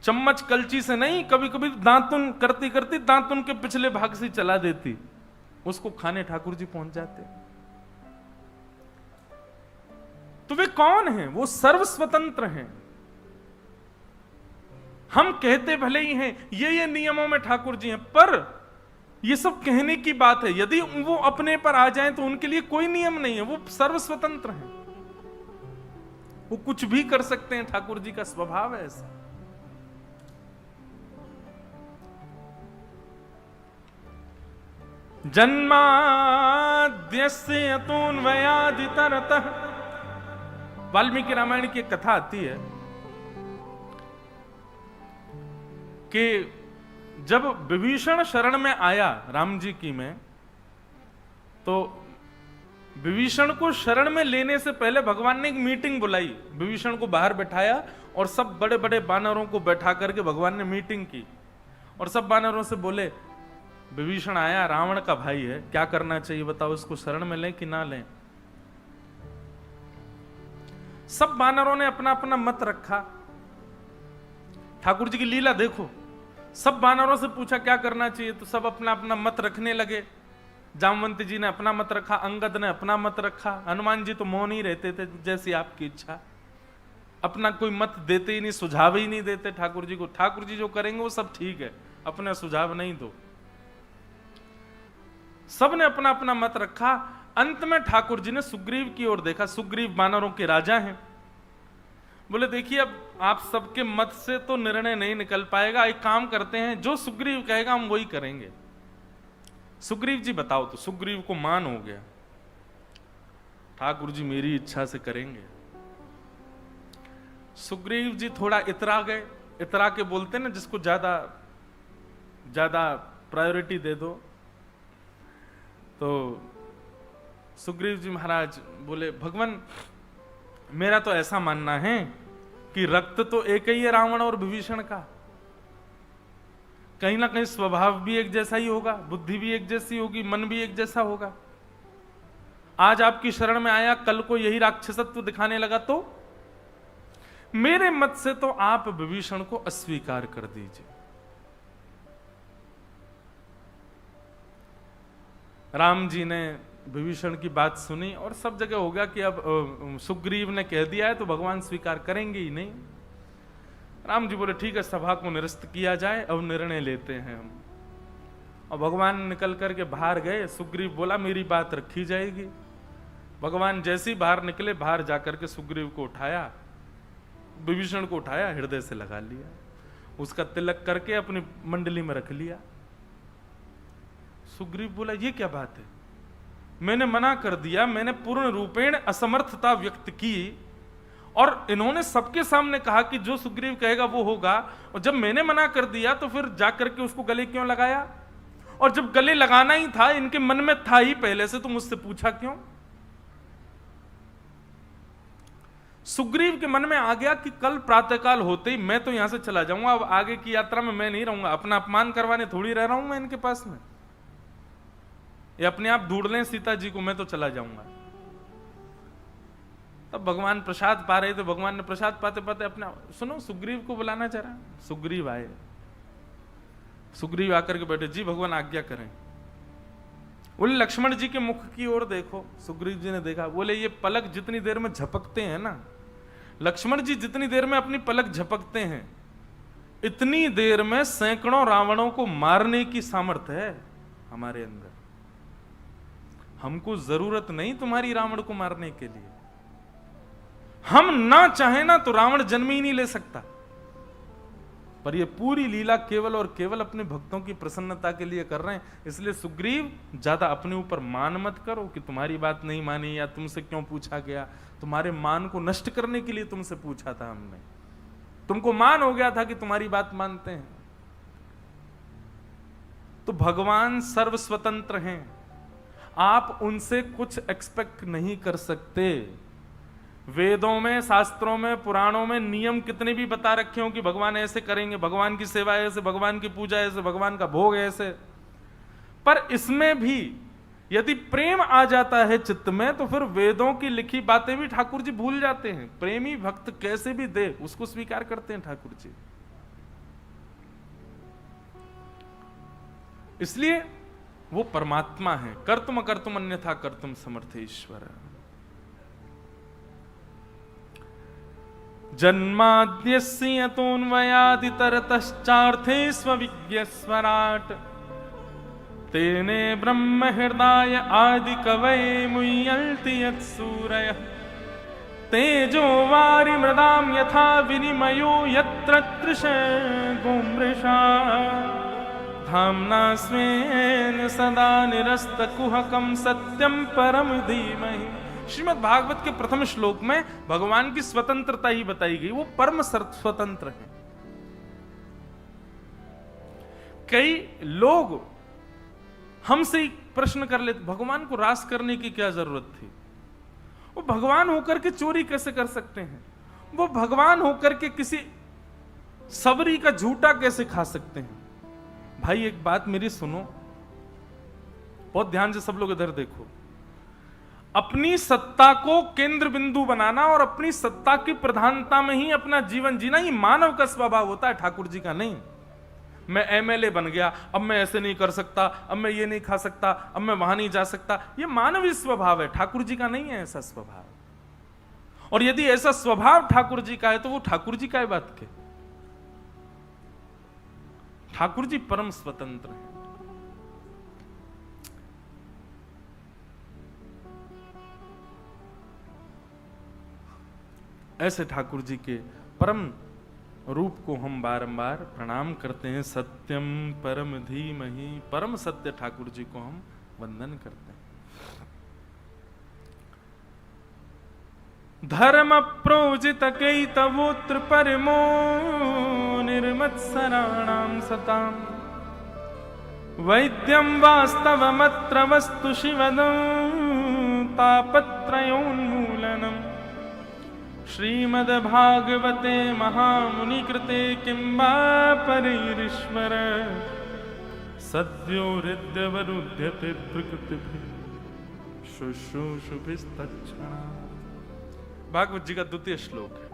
चम्मच कलची से नहीं, कभी कभी दांतुन करती करती दांतुन के पिछले भाग से चला देती, उसको खाने ठाकुर जी पहुंच जाते। तो वे कौन हैं? वो सर्व स्वतंत्र हैं। हम कहते भले ही हैं ये नियमों में ठाकुर जी हैं, पर ये सब कहने की बात है। यदि वो अपने पर आ जाएं तो उनके लिए कोई नियम नहीं है, वो सर्व स्वतंत्र हैं, वो कुछ भी कर सकते हैं। ठाकुर जी का स्वभाव है ऐसा। जन्माद्यस्य यतोऽन्वयादितरतः, वाल्मीकि रामायण की एक कथा आती है कि जब विभीषण शरण में आया राम जी की में, तो विभीषण को शरण में लेने से पहले भगवान ने एक मीटिंग बुलाई, विभीषण को बाहर बैठाया और सब बड़े बड़े बानरों को बैठा करके भगवान ने मीटिंग की, और सब बानरों से बोले विभीषण आया, रावण का भाई है, क्या करना चाहिए बताओ, इसको शरण में लें कि ना लें। सब बानरों ने अपना अपना मत रखा। ठाकुर जी की लीला देखो, सब बानरों से पूछा क्या करना चाहिए, तो सब अपना अपना मत रखने लगे। जामवंत जी ने अपना मत रखा, अंगद ने अपना मत रखा, हनुमान जी तो मौन ही रहते थे, जैसी आपकी इच्छा, अपना कोई मत देते ही नहीं, सुझाव ही नहीं देते ठाकुर जी को। ठाकुर जी जो करेंगे वो सब ठीक है, अपना सुझाव नहीं दो। सब ने अपना अपना मत रखा। अंत में ठाकुर जी ने सुग्रीव की ओर देखा, सुग्रीव बानरों के राजा हैं। बोले देखिए अब आप सबके मत से तो निर्णय नहीं निकल पाएगा, एक काम करते हैं, जो सुग्रीव कहेगा हम वही करेंगे। सुग्रीव जी बताओ, तो सुग्रीव को मान हो गया, ठाकुर जी मेरी इच्छा से करेंगे। सुग्रीव जी थोड़ा इतरा गए, इतरा के बोलते ना जिसको ज्यादा ज्यादा प्रायोरिटी दे दो। तो सुग्रीव जी महाराज बोले भगवान मेरा तो ऐसा मानना है कि रक्त तो एक ही है रावण और विभीषण का, कहीं ना कहीं स्वभाव भी एक जैसा ही होगा, बुद्धि भी एक जैसी होगी, मन भी एक जैसा होगा। आज आपकी शरण में आया, कल को यही राक्षसत्व दिखाने लगा, तो मेरे मत से तो आप विभीषण को अस्वीकार कर दीजिए। राम जी ने विभीषण की बात सुनी और सब जगह हो गया कि अब सुग्रीव ने कह दिया है तो भगवान स्वीकार करेंगे ही नहीं। राम जी बोले ठीक है, सभा को निरस्त किया जाए, अब निर्णय लेते हैं हम। और भगवान निकल करके बाहर गए। सुग्रीव बोला मेरी बात रखी जाएगी। भगवान जैसे ही बाहर निकले, बाहर जाकर के सुग्रीव को उठाया, विभीषण को उठाया, हृदय से लगा लिया, उसका तिलक करके अपनी मंडली में रख लिया। सुग्रीव बोला ये क्या बात है, मैंने मना कर दिया, मैंने पूर्ण रूपेण असमर्थता व्यक्त की, और इन्होंने सबके सामने कहा कि जो सुग्रीव कहेगा वो होगा, और जब मैंने मना कर दिया तो फिर जाकर के उसको गले क्यों लगाया? और जब गले लगाना ही था, इनके मन में था ही पहले से, तो मुझसे पूछा क्यों? सुग्रीव के मन में आ गया कि कल प्रातःकाल होते ही मैं तो यहां से चला जाऊंगा, अब आगे की यात्रा में मैं नहीं रहूंगा, अपना अपमान करवाने थोड़ी रह रहा हूं मैं इनके पास में, ये अपने आप ढूंढ लें सीता जी को, मैं तो चला जाऊंगा। तब भगवान प्रसाद पा रहे थे, भगवान ने प्रसाद पाते पाते अपना, सुनो सुग्रीव को बुलाना चाह रहा। सुग्रीव आए, सुग्रीव आकर के बैठे, जी भगवान आज्ञा करें। बोले लक्ष्मण जी के मुख की ओर देखो। सुग्रीव जी ने देखा, बोले ये पलक जितनी देर में झपकते हैं ना, लक्ष्मण जी जितनी देर में अपनी पलक झपकते हैं, इतनी देर में सैकड़ों रावणों को मारने की सामर्थ्य है हमारे अंदर। हमको जरूरत नहीं तुम्हारी रावण को मारने के लिए। हम ना चाहे ना तो रावण जन्म ही नहीं ले सकता। पर ये पूरी लीला केवल और केवल अपने भक्तों की प्रसन्नता के लिए कर रहे हैं। इसलिए सुग्रीव ज्यादा अपने ऊपर मान मत करो कि तुम्हारी बात नहीं मानी या तुमसे क्यों पूछा गया। तुम्हारे मान को नष्ट करने के लिए तुमसे पूछा था हमने। तुमको मान हो गया था कि तुम्हारी बात मानते हैं। तो भगवान सर्व स्वतंत्र हैं, आप उनसे कुछ एक्सपेक्ट नहीं कर सकते। वेदों में, शास्त्रों में, पुराणों में नियम कितने भी बता रखे हो कि भगवान ऐसे करेंगे, भगवान की सेवा ऐसे, भगवान की पूजा ऐसे, भगवान का भोग ऐसे, पर इसमें भी यदि प्रेम आ जाता है चित्त में तो फिर वेदों की लिखी बातें भी ठाकुर जी भूल जाते हैं। प्रेमी भक्त कैसे भी दे उसको स्वीकार करते हैं ठाकुर जी। इसलिए वो परमात्मा है। कर्तुम कर्तुम अन्यथा कर्तुम समर्थ ईश्वर। जन्माद्यस्य यतोऽन्वयादितरतश्चार्थे स्वविज्ञस्वराट् तेने ब्रह्म हृदय आदि कवये मुह्यन्ति यत्सूरयः तेजो वारि मृदां यथा विनिमयो यत्र तृषगो मृषा धाम्ना स्वेन सदा निरस्तकुहकं सत्यं परम धीमहि। श्रीमद् भागवत के प्रथम श्लोक में भगवान की स्वतंत्रता ही बताई गई। वो परम स्वतंत्र है। कई लोग हमसे प्रश्न कर लेते, भगवान को रास करने की क्या जरूरत थी? वो भगवान होकर के चोरी कैसे कर सकते हैं? वो भगवान होकर के किसी सबरी का झूठा कैसे खा सकते हैं? भाई एक बात मेरी सुनो, बहुत ध्यान से सब लोग इधर देखो। अपनी सत्ता को केंद्र बिंदु बनाना और अपनी सत्ता की प्रधानता में ही अपना जीवन जीना, ये मानव का स्वभाव होता है, ठाकुर जी का नहीं। मैं एमएलए बन गया, अब मैं ऐसे नहीं कर सकता, अब मैं ये नहीं खा सकता, अब मैं वहां नहीं जा सकता, ये मानवीय स्वभाव है, ठाकुर जी का नहीं है ऐसा स्वभाव। और यदि ऐसा स्वभाव ठाकुर जी का है तो वो ठाकुर जी का है बात के। ठाकुर जी परम स्वतंत्र है। ऐसे ठाकुर जी के परम रूप को हम बारंबार प्रणाम करते हैं। सत्यम परम धीमहि, परम सत्य ठाकुर जी को हम वंदन करते हैं। धर्म प्रोजित कैतवोत्र परमो निर्मत्सराणां सतां वैद्यं वास्तवमत्र वस्तु शिवदं तापत्रयोन्मूलनम् श्रीमद्भागवते महामुनि कृते किं वा परैरीश्वर सद्यो हृद्यवरुध्यते प्रकृतिभिः शुश्रूषुभिस्तत्क्षणात्। भागवत जी का द्वितीय श्लोक है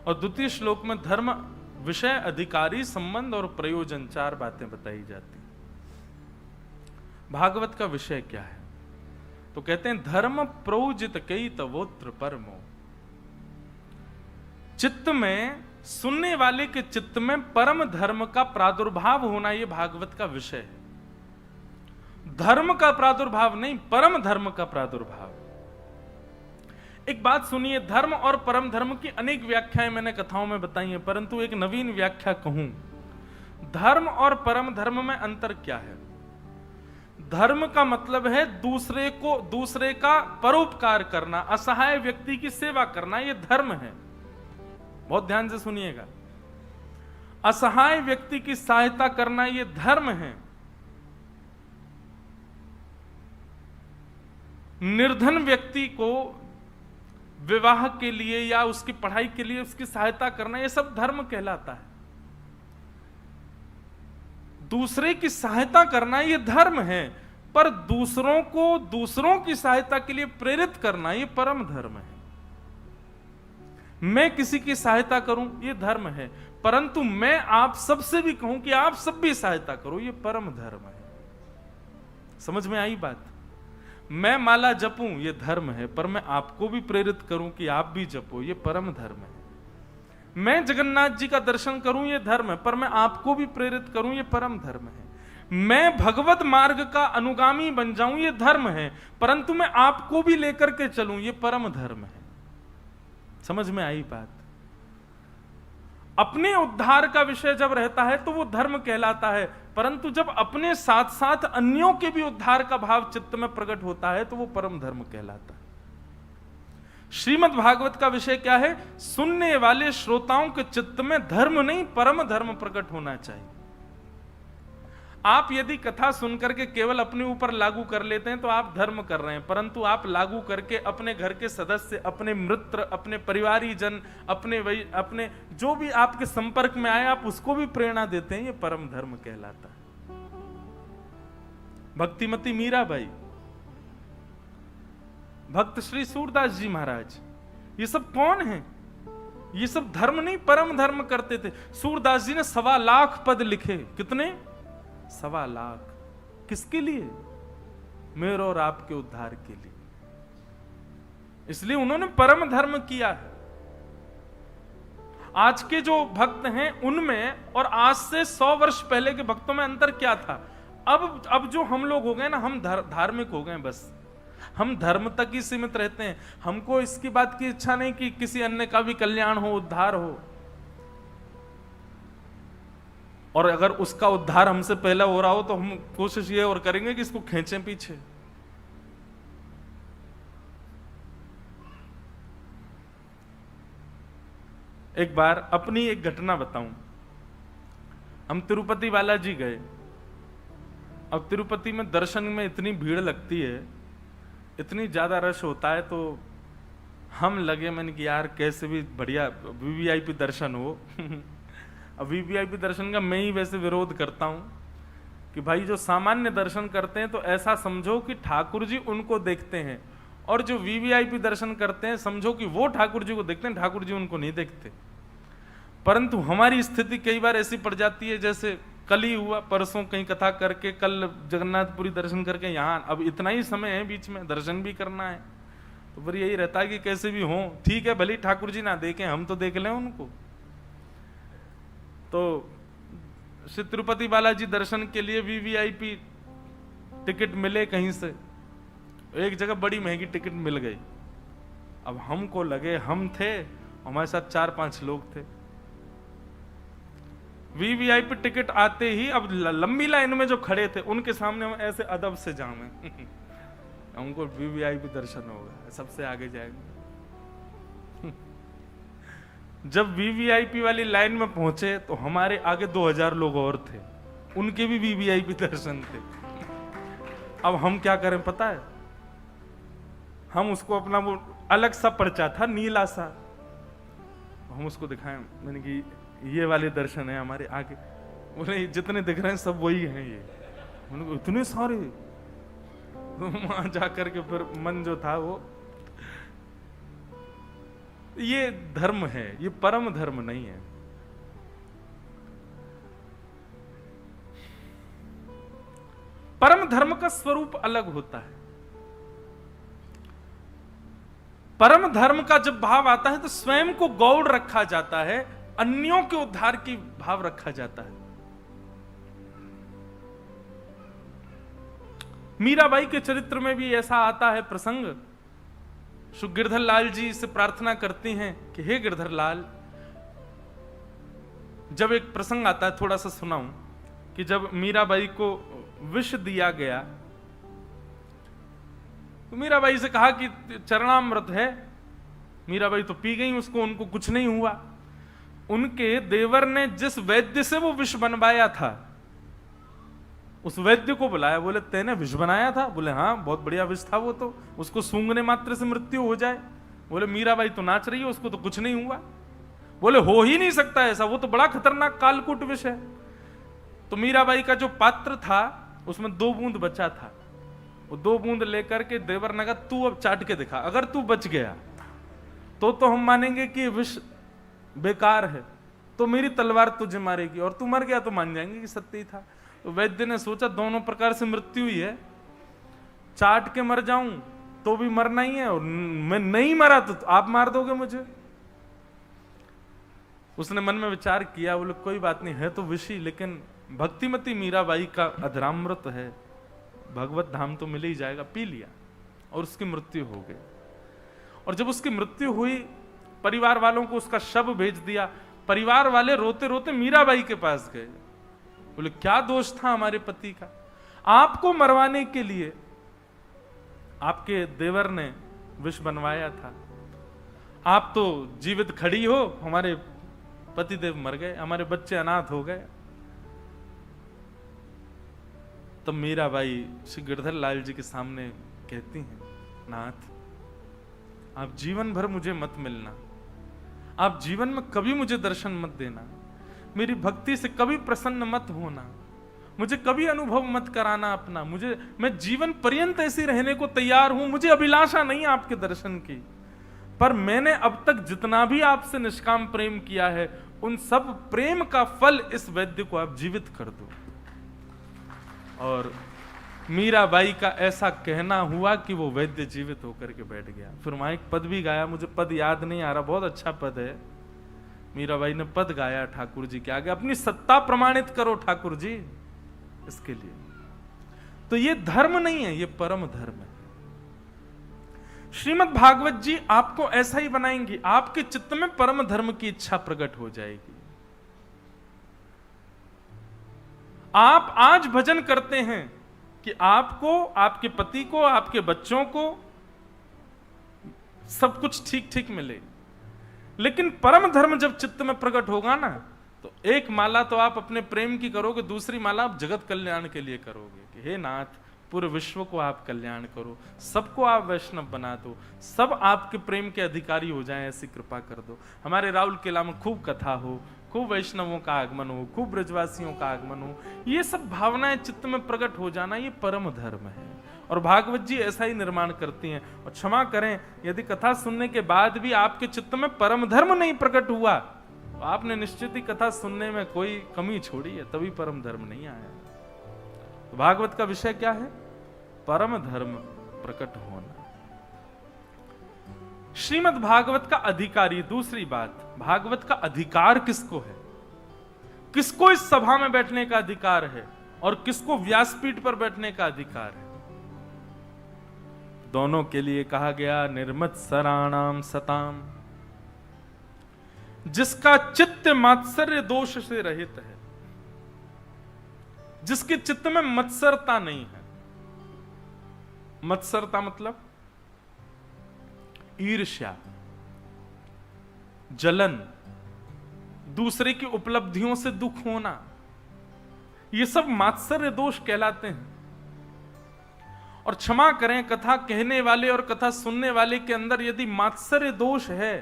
और द्वितीय श्लोक में धर्म, विषय, अधिकारी, संबंध और प्रयोजन, चार बातें बताई जाती हैं। भागवत का विषय क्या है? तो कहते हैं धर्म प्रोजित कैतवोत्र परमो। चित्त में, सुनने वाले के चित्त में परम धर्म का प्रादुर्भाव होना, यह भागवत का विषय है। धर्म का प्रादुर्भाव नहीं, परम धर्म का प्रादुर्भाव। एक बात सुनिए, धर्म और परम धर्म की अनेक व्याख्याएं मैंने कथाओं में बताई हैं, परंतु एक नवीन व्याख्या कहूं, धर्म और परम धर्म में अंतर क्या है? धर्म का मतलब है दूसरे का परोपकार करना, असहाय व्यक्ति की सेवा करना, यह धर्म है। बहुत ध्यान से सुनिएगा, असहाय व्यक्ति की सहायता करना यह धर्म है। निर्धन व्यक्ति को विवाह के लिए या उसकी पढ़ाई के लिए उसकी सहायता करना, यह सब धर्म कहलाता है। दूसरे की सहायता करना यह धर्म है, पर दूसरों को दूसरों की सहायता के लिए प्रेरित करना यह परम धर्म है। मैं किसी की सहायता करूं ये धर्म है, परंतु मैं आप सबसे भी कहूं कि आप सब भी सहायता करो, ये परम धर्म है। समझ में आई बात? मैं माला जपूं ये धर्म है, पर मैं आपको भी प्रेरित करूं कि आप भी जपो, ये परम धर्म है। मैं जगन्नाथ जी का दर्शन करूं ये धर्म है, पर मैं आपको भी प्रेरित करूं ये परम धर्म है। मैं भगवत मार्ग का अनुगामी बन जाऊं ये धर्म है, परंतु मैं आपको भी लेकर के चलूं ये परम धर्म है। समझ में आई बात? अपने उद्धार का विषय जब रहता है तो वो धर्म कहलाता है, परंतु जब अपने साथ साथ अन्यों के भी उद्धार का भाव चित्त में प्रकट होता है तो वो परम धर्म कहलाता है। श्रीमद् भागवत का विषय क्या है? सुनने वाले श्रोताओं के चित्त में धर्म नहीं परम धर्म प्रकट होना चाहिए। आप यदि कथा सुनकर के केवल अपने ऊपर लागू कर लेते हैं तो आप धर्म कर रहे हैं, परंतु आप लागू करके अपने घर के सदस्य, अपने मित्र, अपने परिवारी जन, अपने जो भी आपके संपर्क में आए आप उसको भी प्रेरणा देते हैं, ये परम धर्म कहलाता है। भक्तिमती मीराबाई, भक्त श्री सूरदास जी महाराज, ये सब कौन है? ये सब धर्म नहीं परम धर्म करते थे। सूरदास जी ने 1.25 लाख पद लिखे। कितने? 1.25 लाख। किसके लिए? मेरे और आपके उद्धार के लिए। इसलिए उन्होंने परम धर्म किया है। आज के जो भक्त हैं उनमें और आज से 100 वर्ष पहले के भक्तों में अंतर क्या था? अब जो हम लोग हो गए ना, हम धार्मिक हो गए, बस हम धर्म तक ही सीमित रहते हैं। हमको इसकी बात की इच्छा नहीं कि किसी अन्य का भी कल्याण हो, उद्धार हो, और अगर उसका उद्धार हमसे पहले हो रहा हो तो हम कोशिश ये और करेंगे कि इसको खींचें पीछे। एक बार अपनी एक घटना बताऊं। हम तिरुपति बालाजी गए। अब तिरुपति में दर्शन में इतनी भीड़ लगती है, इतनी ज्यादा रश होता है, तो हम लगे मैंने कि यार कैसे भी बढ़िया वीवीआईपी दर्शन हो। अब वीवीआईपी दर्शन का मैं ही वैसे विरोध करता हूं कि भाई जो सामान्य दर्शन करते हैं तो ऐसा समझो कि ठाकुर जी उनको देखते हैं, और जो वीवीआईपी दर्शन करते हैं समझो कि वो ठाकुर जी को देखते हैं, ठाकुर जी उनको नहीं देखते। परंतु हमारी स्थिति कई बार ऐसी पड़ जाती है, जैसे कल ही हुआ, परसों कहीं कथा करके कल जगन्नाथपुरी दर्शन करके यहाँ, अब इतना ही समय है बीच में, दर्शन भी करना है, तो फिर यही रहता है कि कैसे भी हो, ठीक है भले ठाकुर जी ना देखें, हम तो देख लें उनको। तो श्री तिरुपति बालाजी दर्शन के लिए वीवीआईपी टिकट मिले कहीं से, एक जगह बड़ी महंगी टिकट मिल गई। अब हमको लगे, हम थे, हमारे साथ 4-5 लोग थे। वीवीआईपी टिकट आते ही अब लंबी लाइन में जो खड़े थे उनके सामने हम ऐसे अदब से जामे हमको वीवीआईपी दर्शन होगा, सबसे आगे जाएंगे। जब वीवीआईपी वाली लाइन में पहुंचे तो हमारे आगे 2000 लोग और थे, उनके भी वीवीआईपी दर्शन थे। अब हम क्या करें पता है? हम उसको अपना वो अलग सा पर्चा था नीला सा, हम उसको दिखाएं, मैंने कि ये वाले दर्शन है हमारे आगे। बोले जितने दिख रहे हैं सब वही हैं ये। उनको इतने सारे, तो वहां जाकर के फिर मन जो था वो, ये धर्म है, ये परम धर्म नहीं है। परम धर्म का स्वरूप अलग होता है। परम धर्म का जब भाव आता है तो स्वयं को गौड़ रखा जाता है, अन्यों के उद्धार की भाव रखा जाता है। मीराबाई के चरित्र में भी ऐसा आता है प्रसंग। श्री गिरधर लाल जी से प्रार्थना करती हैं कि हे गिरधर लाल, जब एक प्रसंग आता है, थोड़ा सा सुनाऊं, कि जब मीराबाई को विष दिया गया तो मीराबाई से कहा कि चरणामृत है। मीराबाई तो पी गई उसको, उनको कुछ नहीं हुआ। उनके देवर ने जिस वैद्य से वो विष बनवाया था उस वैद्य को बुलाया, बोले तेने विष बनाया था? बोले हाँ, बहुत बढ़िया विष था वो तो, उसको सूंघने मात्र से मृत्यु हो जाए। बोले मीराबाई तो नाच रही है, उसको तो कुछ नहीं हुआ। बोले हो ही नहीं सकता ऐसा, वो तो बड़ा खतरनाक कालकूट विष है। तो मीराबाई का जो पात्र था उसमें 2 बूंद बचा था, वो 2 बूंद लेकर के देवर ने कहा तू अब चाट के दिखा, अगर तू बच गया तो हम मानेंगे कि विष बेकार है, तो मेरी तलवार तुझे मारेगी, और तू मर गया तो मान जाएंगे कि सत्य ही था। तो वैद्य ने सोचा दोनों प्रकार से मृत्यु ही है, चाट के मर जाऊं तो भी मरना ही है, और मैं नहीं मरा तो आप मार दोगे मुझे। उसने मन में विचार किया, बोले कोई बात नहीं, है तो विषी, लेकिन भक्तिमती मीराबाई का अधरामृत है, भगवत धाम तो मिल ही जाएगा। पी लिया और उसकी मृत्यु हो गई। और जब उसकी मृत्यु हुई, परिवार वालों को उसका शव भेज दिया। परिवार वाले रोते रोते मीराबाई के पास गए, बोले क्या दोष था हमारे पति का, आपको मरवाने के लिए आपके देवर ने विष बनवाया था, आप तो जीवित खड़ी हो, हमारे पतिदेव मर गए, हमारे बच्चे अनाथ हो गए। तब मीराबाई श्री गिरधर लाल जी के सामने कहती हैं, नाथ आप जीवन भर मुझे मत मिलना, आप जीवन में कभी मुझे दर्शन मत देना, मेरी भक्ति से कभी प्रसन्न मत होना, मुझे कभी अनुभव मत कराना अपना, मैं जीवन पर्यंत ऐसी रहने को तैयार हूं, मुझे अभिलाषा नहीं आपके दर्शन की, पर मैंने अब तक जितना भी आपसे निष्काम प्रेम किया है, उन सब प्रेम का फल इस वैद्य को आप जीवित कर दो। और मीराबाई का ऐसा कहना हुआ कि वो वैद्य जीवित होकर के बैठ गया। फिर वहां एक पद भी गाया, मुझे पद याद नहीं आ रहा, बहुत अच्छा पद है। मीराबाई ने पद गाया ठाकुर जी के आगे, अपनी सत्ता प्रमाणित करो ठाकुर जी इसके लिए। तो ये धर्म नहीं है, ये परम धर्म है। श्रीमद् भागवत जी आपको ऐसा ही बनाएंगी, आपके चित्त में परम धर्म की इच्छा प्रकट हो जाएगी। आप आज भजन करते हैं कि आपको, आपके पति को, आपके बच्चों को सब कुछ ठीक ठीक मिले, लेकिन परम धर्म जब चित्त में प्रकट होगा ना, तो एक माला तो आप अपने प्रेम की करोगे, दूसरी माला आप जगत कल्याण के लिए करोगे कि हे नाथ पूरे विश्व को आप कल्याण करो, सबको आप वैष्णव बना दो, सब आपके प्रेम के अधिकारी हो जाएं, ऐसी कृपा कर दो। हमारे राउल किला में खूब कथा हो, खूब वैष्णवों का आगमन हो, खूब ब्रजवासियों का आगमन हो, ये सब भावनाएं चित्त में प्रकट हो जाना, ये परम धर्म है। और भागवत जी ऐसा ही निर्माण करती हैं। और क्षमा करें, यदि कथा सुनने के बाद भी आपके चित्त में परम धर्म नहीं प्रकट हुआ, तो आपने निश्चित ही कथा सुनने में कोई कमी छोड़ी है, तभी परम धर्म नहीं आया। तो भागवत का विषय क्या है? परम धर्म प्रकट होना। श्रीमद् भागवत का अधिकारी, दूसरी बात, भागवत का अधिकार किसको है? किसको इस सभा में बैठने का अधिकार है और किसको व्यासपीठ पर बैठने का अधिकार है? दोनों के लिए कहा गया निर्मत्सराणाम सताम, जिसका चित्त मात्सर्य दोष से रहित है, जिसके चित्त में मत्सरता नहीं है। मत्सरता मतलब ईर्ष्या, जलन, दूसरे की उपलब्धियों से दुख होना, ये सब मात्सर्य दोष कहलाते हैं। और क्षमा करें, कथा कहने वाले और कथा सुनने वाले के अंदर यदि मात्सर्य दोष है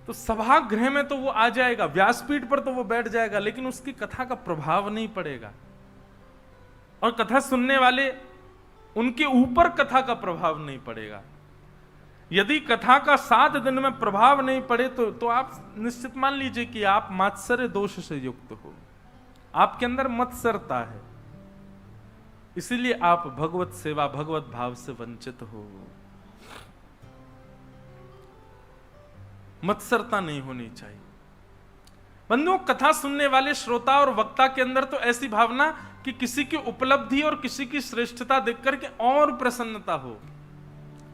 तो सभागृह में तो वो आ जाएगा, व्यासपीठ पर तो वो बैठ जाएगा, लेकिन उसकी कथा का प्रभाव नहीं पड़ेगा। और कथा सुनने वाले, उनके ऊपर कथा का प्रभाव नहीं पड़ेगा। यदि कथा का 7 दिन में प्रभाव नहीं पड़े तो आप निश्चित मान लीजिए कि आप मात्सर्य दोष से युक्त हो, आपके अंदर मत्सरता है, इसीलिए आप भगवत सेवा, भगवत भाव से वंचित हो। मत्सरता नहीं होनी चाहिए। बंधुओं, कथा सुनने वाले श्रोता और वक्ता के अंदर तो ऐसी भावना कि किसी की उपलब्धि और किसी की श्रेष्ठता देख करके और प्रसन्नता हो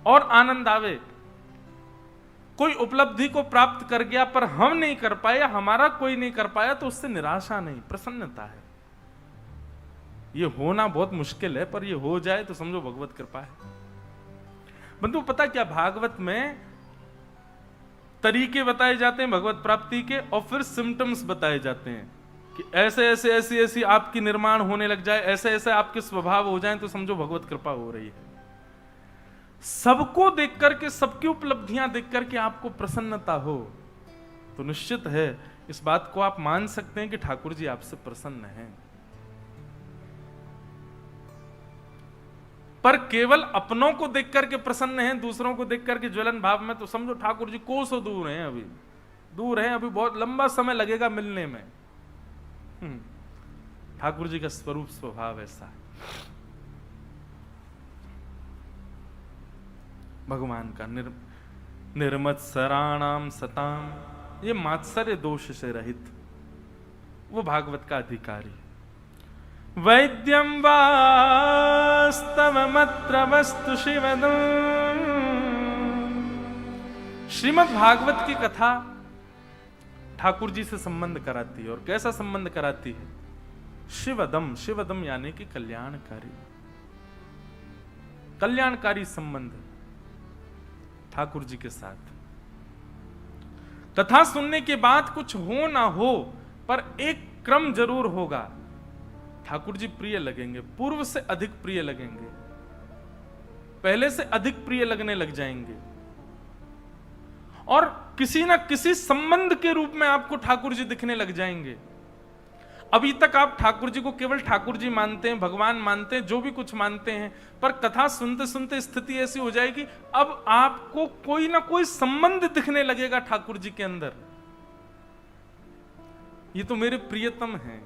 और आनंद आवे। कोई उपलब्धि को प्राप्त कर गया पर हम नहीं कर पाए, हमारा कोई नहीं कर पाया, तो उससे निराशा नहीं, प्रसन्नता है। ये होना बहुत मुश्किल है, पर ये हो जाए तो समझो भगवत कृपा है। बंधु, पता क्या, भागवत में तरीके बताए जाते हैं भगवत प्राप्ति के, और फिर सिम्टम्स बताए जाते हैं कि ऐसे ऐसे ऐसी ऐसी आपकी निर्माण होने लग जाए, ऐसे ऐसे आपके स्वभाव हो जाएं, तो समझो भगवत कृपा हो रही है। सबको देख करके, सबकी उपलब्धियां देख करके आपको प्रसन्नता हो, तो निश्चित है इस बात को आप मान सकते हैं कि ठाकुर जी आपसे प्रसन्न हैं। पर केवल अपनों को देख करके प्रसन्न हैं, दूसरों को देख करके ज्वलन भाव में, तो समझो ठाकुर जी कोसों दूर हैं, अभी दूर हैं, अभी बहुत लंबा समय लगेगा मिलने में। ठाकुर जी का स्वरूप स्वभाव ऐसा है। भगवान का निर्मत्सराणाम सताम, ये मात्सर्य दोष से रहित, वो भागवत का अधिकारी। वैद्यम वास्तवमत्र वस्तु शिवदम्, श्रीमद् भागवत की कथा ठाकुर जी से संबंध कराती है। और कैसा संबंध कराती है? शिवदम, शिवदम यानी कि कल्याणकारी, कल्याणकारी संबंध ठाकुर जी के साथ। कथा सुनने के बाद कुछ हो ना हो, पर एक क्रम जरूर होगा। ठाकुर जी प्रिय लगेंगे, पूर्व से अधिक प्रिय लगेंगे, पहले से अधिक प्रिय लगने लग जाएंगे, और किसी ना किसी संबंध के रूप में आपको ठाकुर जी दिखने लग जाएंगे। अभी तक आप ठाकुर जी को केवल ठाकुर जी मानते हैं, भगवान मानते हैं, जो भी कुछ मानते हैं, पर कथा सुनते सुनते स्थिति ऐसी हो जाएगी, अब आपको कोई ना कोई संबंध दिखने लगेगा ठाकुर जी के अंदर। ये तो मेरे प्रियतम हैं,